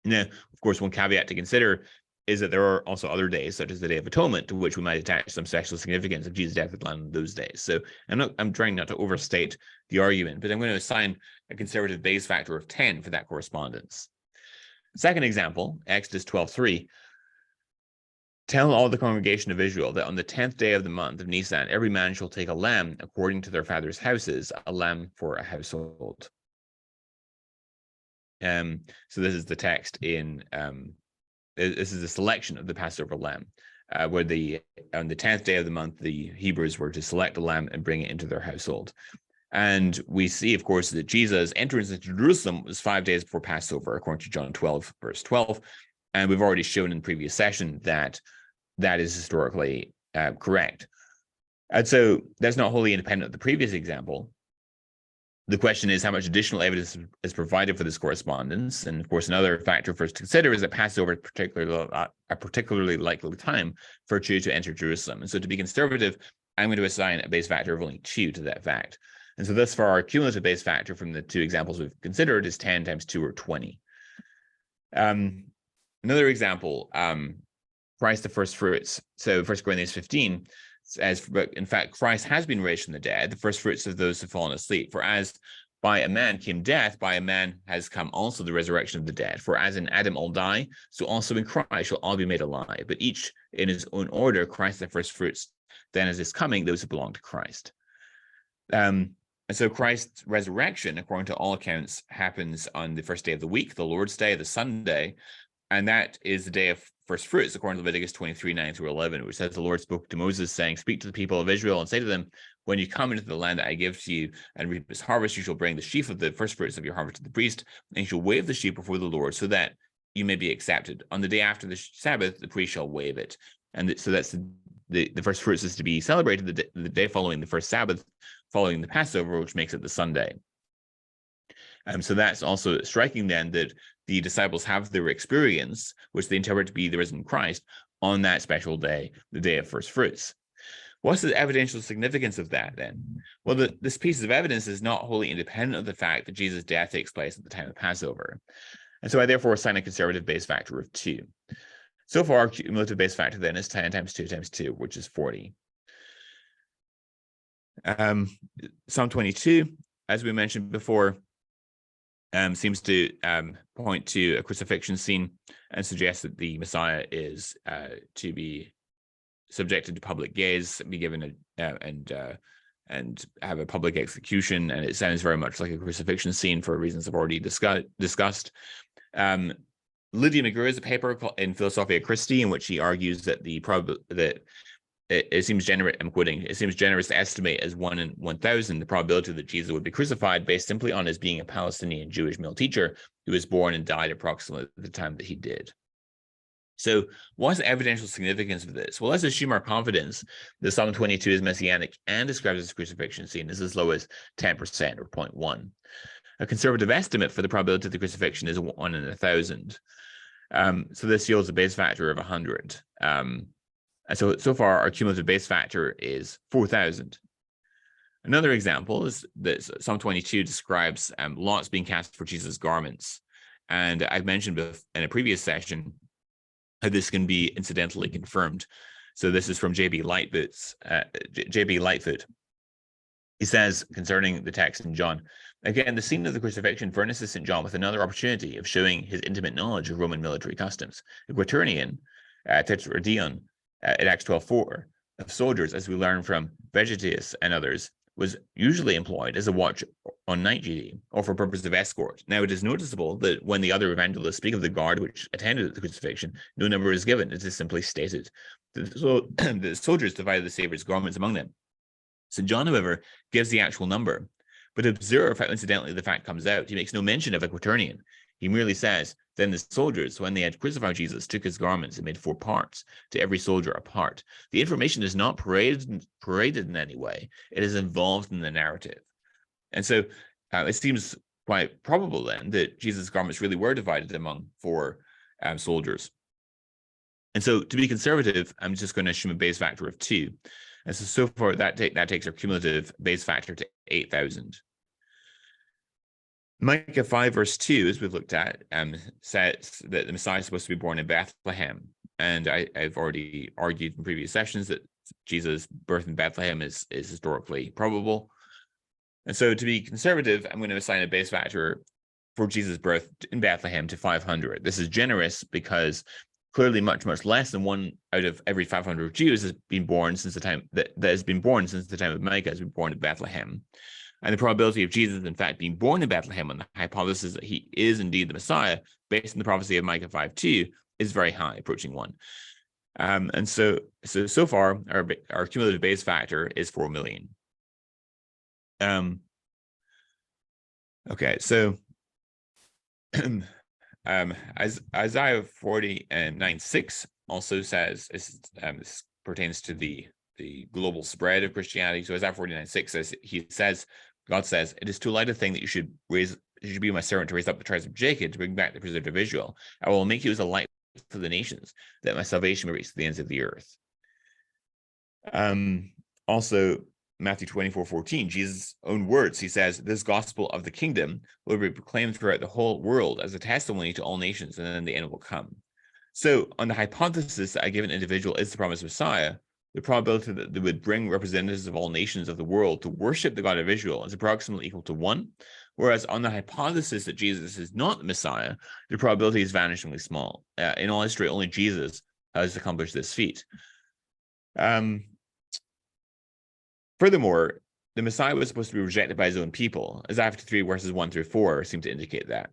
Now, of course, one caveat to consider is that there are also other days, such as the Day of Atonement, to which we might attach some special significance of Jesus' death at land on those days. So I'm trying not to overstate the argument, but I'm going to assign a conservative Bayes factor of 10 for that correspondence. Second example, Exodus 12:3. Tell all the congregation of Israel that on the 10th day of the month of Nisan, every man shall take a lamb according to their father's houses, a lamb for a household. So this is the text in this is a selection of the Passover lamb, where on the 10th day of the month, the Hebrews were to select a lamb and bring it into their household. And we see, of course, that Jesus' entrance into Jerusalem was 5 days before Passover, according to John 12, verse 12. And we've already shown in the previous session that that is historically correct. And so that's not wholly independent of the previous example. The question is how much additional evidence is provided for this correspondence. And of course, another factor for us to consider is that Passover is a particularly likely time for a Jew to enter Jerusalem. And so to be conservative, I'm going to assign a Bayes factor of only 2 to that fact. And so thus far, our cumulative Bayes factor from the 2 examples we've considered is 10 times 2 or 20. Another example, Christ the first fruits. So 1 Corinthians 15 says, but in fact, Christ has been raised from the dead, the first fruits of those who have fallen asleep. For as by a man came death, by a man has come also the resurrection of the dead. For as in Adam all die, so also in Christ shall all be made alive. But each in his own order, Christ the first fruits, then as is coming, those who belong to Christ. And so Christ's resurrection, according to all accounts, happens on the first day of the week, the Lord's Day, the Sunday, and that is the day of first fruits, according to Leviticus 23, 9 through 11, which says the Lord spoke to Moses, saying, speak to the people of Israel and say to them, when you come into the land that I give to you and reap this harvest, you shall bring the sheaf of the first fruits of your harvest to the priest, and you shall wave the sheaf before the Lord so that you may be accepted. On the day after the Sabbath, the priest shall wave it. And so that's the first fruits is to be celebrated the day following the first Sabbath, following the Passover, which makes it the Sunday. So that's also striking then that the disciples have their experience, which they interpret to be the risen Christ, on that special day, the day of first fruits. What's the evidential significance of that then? Well, this piece of evidence is not wholly independent of the fact that Jesus' death takes place at the time of Passover. And so I therefore assign a conservative base factor of 2. So far, our cumulative base factor then is 10 times 2 times 2, which is 40. Psalm 22, as we mentioned before, seems to point to a crucifixion scene and suggests that the Messiah is to be subjected to public gaze, be given and have a public execution. And it sounds very much like a crucifixion scene for reasons I've already discussed. Lydia McGrew has a paper in Philosophia Christi in which he argues that it seems generous, I'm quoting, it seems generous to estimate as 1 in 1,000 the probability that Jesus would be crucified based simply on his being a Palestinian Jewish male teacher who was born and died approximately at the time that he did. So what's the evidential significance of this? Well, let's assume our confidence that Psalm 22 is Messianic and describes this crucifixion scene is as low as 10% or 0.1. A conservative estimate for the probability of the crucifixion is 1 in 1,000. So this yields a base factor of 100. And so far, our cumulative base factor is 4,000. Another example is that Psalm 22 describes lots being cast for Jesus' garments. And I've mentioned in a previous session how this can be incidentally confirmed. So this is from J.B. Lightfoot. He says concerning the text in John, again, the scene of the crucifixion furnishes St. John with another opportunity of showing his intimate knowledge of Roman military customs. The quaternion, tetradion, at Acts 12:4, of soldiers, as we learn from Vegetius and others, was usually employed as a watch on night duty or for purpose of escort. Now, it is noticeable that when the other evangelists speak of the guard which attended the crucifixion, no number is given. It is simply stated. So the soldiers divided the Savior's garments among them. St. John, however, gives the actual number. But observe how incidentally the fact comes out. He makes no mention of a quaternion. He merely says, then the soldiers, when they had crucified Jesus, took his garments and made 4 parts, to every soldier a part. The information is not paraded in any way. It is involved in the narrative. And so it seems quite probable then that Jesus' garments really were divided among 4 soldiers. And so to be conservative, I'm just going to assume a base factor of 2. And so far, that takes our cumulative base factor to 8,000. Micah 5 verse 2, as we've looked at, says that the Messiah is supposed to be born in Bethlehem. And I've already argued in previous sessions that Jesus' birth in Bethlehem is historically probable. And so to be conservative, I'm going to assign a base factor for Jesus' birth in Bethlehem to 500. This is generous because clearly much less than 1 out of every 500 Jews has been born since the time that has been born since the time of Micah has been born in Bethlehem. And the probability of Jesus, in fact, being born in Bethlehem on the hypothesis that he is indeed the Messiah, based on the prophecy of Micah 5:2, is very high, approaching 1. And so far, our cumulative base factor is 4 million. Okay, so Isaiah 49:6 also says this pertains to the global spread of Christianity. So Isaiah 49:6 says, God says, it is too light a thing that you should be my servant to raise up the tribes of Jacob, to bring back the preserved of Israel. I will make you as a light for the nations, that my salvation may reach to the ends of the earth. Also, Matthew 24:14, Jesus' own words, he says, this gospel of the kingdom will be proclaimed throughout the whole world as a testimony to all nations, and then the end will come. So on the hypothesis that a given individual is the promised Messiah, the probability that they would bring representatives of all nations of the world to worship the God of Israel is approximately equal to 1. Whereas on the hypothesis that Jesus is not the Messiah, the probability is vanishingly small. In all history, only Jesus has accomplished this feat. Furthermore, the Messiah was supposed to be rejected by his own people, as Acts 3 verses 1 through 4 seem to indicate that.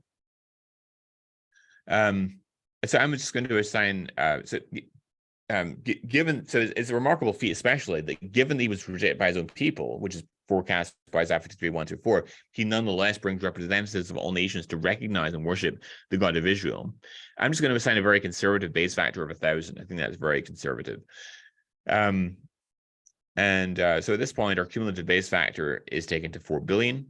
So I'm just going to assign, given, so it's a remarkable feat, especially that given that he was rejected by his own people, which is forecast by Isaiah 53, 1 through 4, he nonetheless brings representatives of all nations to recognize and worship the God of Israel. I'm just going to assign a very conservative base factor of 1,000. I think that's very conservative. So at this point, our cumulative base factor is taken to 4 billion.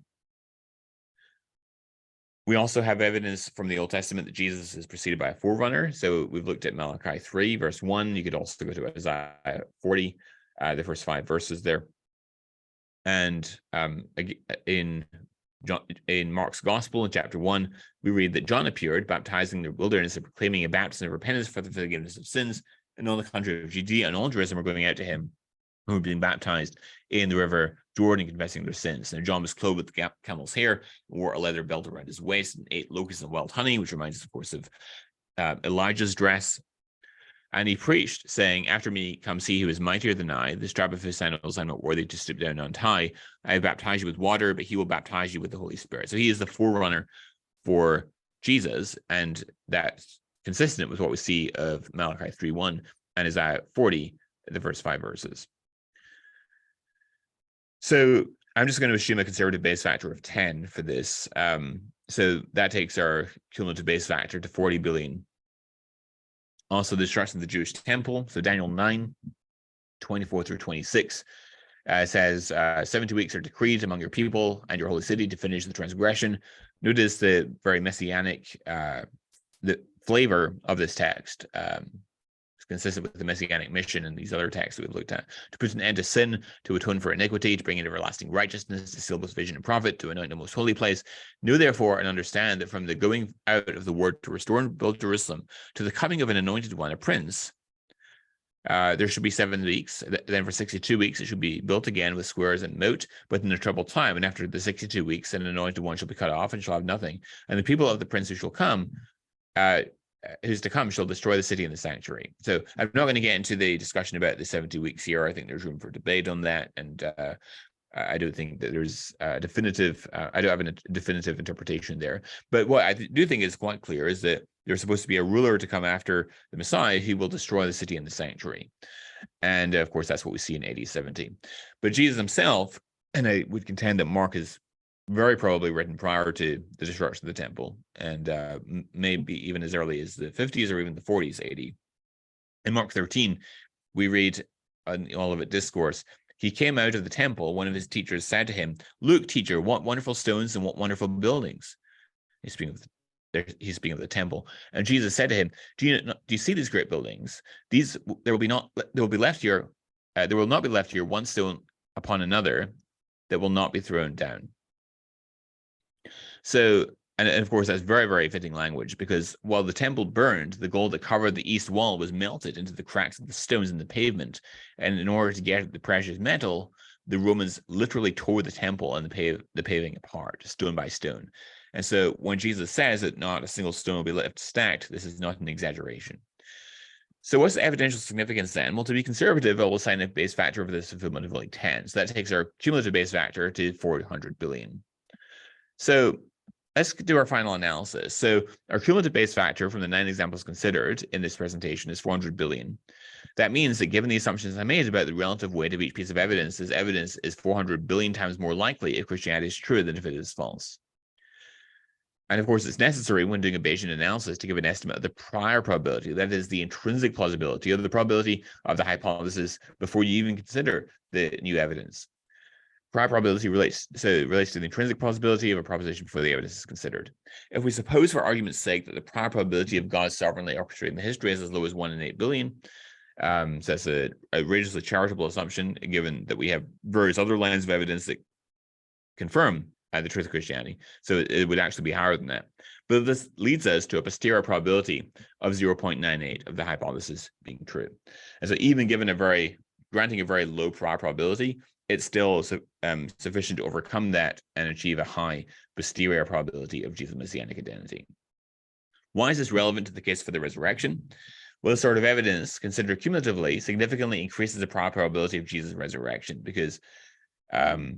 We also have evidence from the Old Testament that Jesus is preceded by a forerunner. So we've looked at Malachi 3, verse 1. You could also go to Isaiah 40, the first 5 verses there. And in Mark's Gospel, in chapter 1, we read that John appeared, baptizing the wilderness and proclaiming a baptism of repentance for the forgiveness of sins. And all the country of Judea and all Jerusalem were going out to him, who were being baptized in the river Jordan, confessing their sins. And John was clothed with camel's hair, wore a leather belt around his waist, and ate locusts and wild honey, which reminds us, of course, of Elijah's dress. And he preached, saying, "After me comes he who is mightier than I. The strap of his sandals I'm not worthy to stoop down and untie. I have baptized you with water, but he will baptize you with the Holy Spirit." So he is the forerunner for Jesus, and that's consistent with what we see of Malachi 3:1 and Isaiah 40, the first 5 verses. So I'm just going to assume a conservative base factor of 10 for this. So that takes our cumulative base factor to 40 billion. Also, the destruction of the Jewish temple. So Daniel 9, 24 through 26 says, 70 weeks are decreed among your people and your holy city to finish the transgression. Notice the very messianic the flavor of this text. It's consistent with the messianic mission and these other texts that we've looked at. To put an end to sin, to atone for iniquity, to bring in everlasting righteousness, to seal with vision and prophet, to anoint the most holy place. Know therefore and understand that from the going out of the word to restore and build Jerusalem to the coming of an anointed one, a prince, there should be 7 weeks. Then for 62 weeks, it should be built again with squares and moat, but in a troubled time. And after the 62 weeks, an anointed one shall be cut off and shall have nothing. And the people of the prince who shall come, who's to come, shall destroy the city and the sanctuary. So I'm not going to get into the discussion about the 70 weeks here. I think there's room for debate on that. And I don't think that there's a definitive, I don't have a definitive interpretation there. But what I do think is quite clear is that there's supposed to be a ruler to come after the Messiah who will destroy the city and the sanctuary. And of course, that's what we see in AD 70. But Jesus himself, and I would contend that Mark is very probably written prior to the destruction of the temple, and maybe even as early as the 50s or even the 40s AD. In Mark 13, we read in Olivet Discourse, he came out of the temple. One of his teachers said to him, "Look, teacher, what wonderful stones and what wonderful buildings." He's speaking of the temple. And Jesus said to him, do you see these great buildings? There will not be left here one stone upon another that will not be thrown down. So, and of course, that's very, very fitting language, because while the temple burned, the gold that covered the east wall was melted into the cracks of the stones in the pavement. And in order to get at the precious metal, the Romans literally tore the temple and the paving apart, stone by stone. And so when Jesus says that not a single stone will be left stacked, this is not an exaggeration. So what's the evidential significance then? Well, to be conservative, I will assign a base factor for this fulfillment of only 10. So that takes our cumulative base factor to 400 billion. So let's do our final analysis. So our cumulative base factor from the 9 examples considered in this presentation is 400 billion. That means that given the assumptions I made about the relative weight of each piece of evidence, this evidence is 400 billion times more likely if Christianity is true than if it is false. And of course, it's necessary when doing a Bayesian analysis to give an estimate of the prior probability, that is the intrinsic plausibility, or the probability of the hypothesis before you even consider the new evidence. Prior probability relates to the intrinsic plausibility of a proposition before the evidence is considered. If we suppose, for argument's sake, that the prior probability of God sovereignly orchestrating the history is as low as 1 in 8 billion, so that's a outrageously charitable assumption, given that we have various other lines of evidence that confirm the truth of Christianity. So it would actually be higher than that. But this leads us to a posterior probability of 0.98 of the hypothesis being true. And so even given granting a very low prior probability, it's still sufficient to overcome that and achieve a high posterior probability of Jesus' messianic identity. Why is this relevant to the case for the resurrection? Well, this sort of evidence, considered cumulatively, significantly increases the prior probability of Jesus' resurrection because because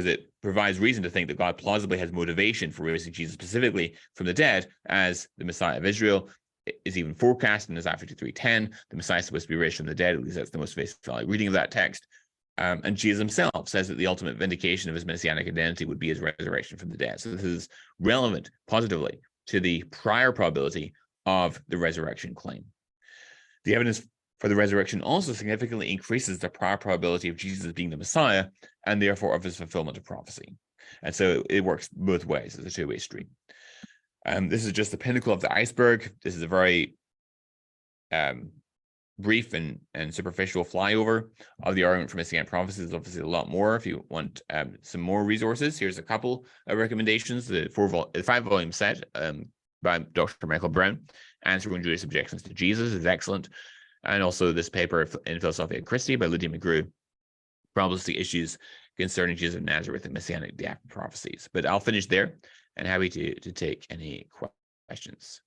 it provides reason to think that God plausibly has motivation for raising Jesus specifically from the dead as the Messiah of Israel. Is even forecast in Isaiah 53:10. The Messiah is supposed to be raised from the dead. At least that's the most face value reading of that text. And Jesus himself says that the ultimate vindication of his messianic identity would be his resurrection from the dead. So this is relevant positively to the prior probability of the resurrection claim. The evidence for the resurrection also significantly increases the prior probability of Jesus being the Messiah and therefore of his fulfillment of prophecy. And so it works both ways as a two-way street. This is just the pinnacle of the iceberg. This is a very brief and superficial flyover of the argument for Messianic prophecy. There's obviously a lot more. If you want some more resources, here's a couple of recommendations. The 5-volume set by Dr. Michael Brown, Answering Jewish Objections to Jesus, is excellent. And also this paper in Philosophia Christi by Lydia McGrew, Probabilistic Issues Concerning Jesus of Nazareth and Messianic prophecies. But I'll finish there and happy to take any questions.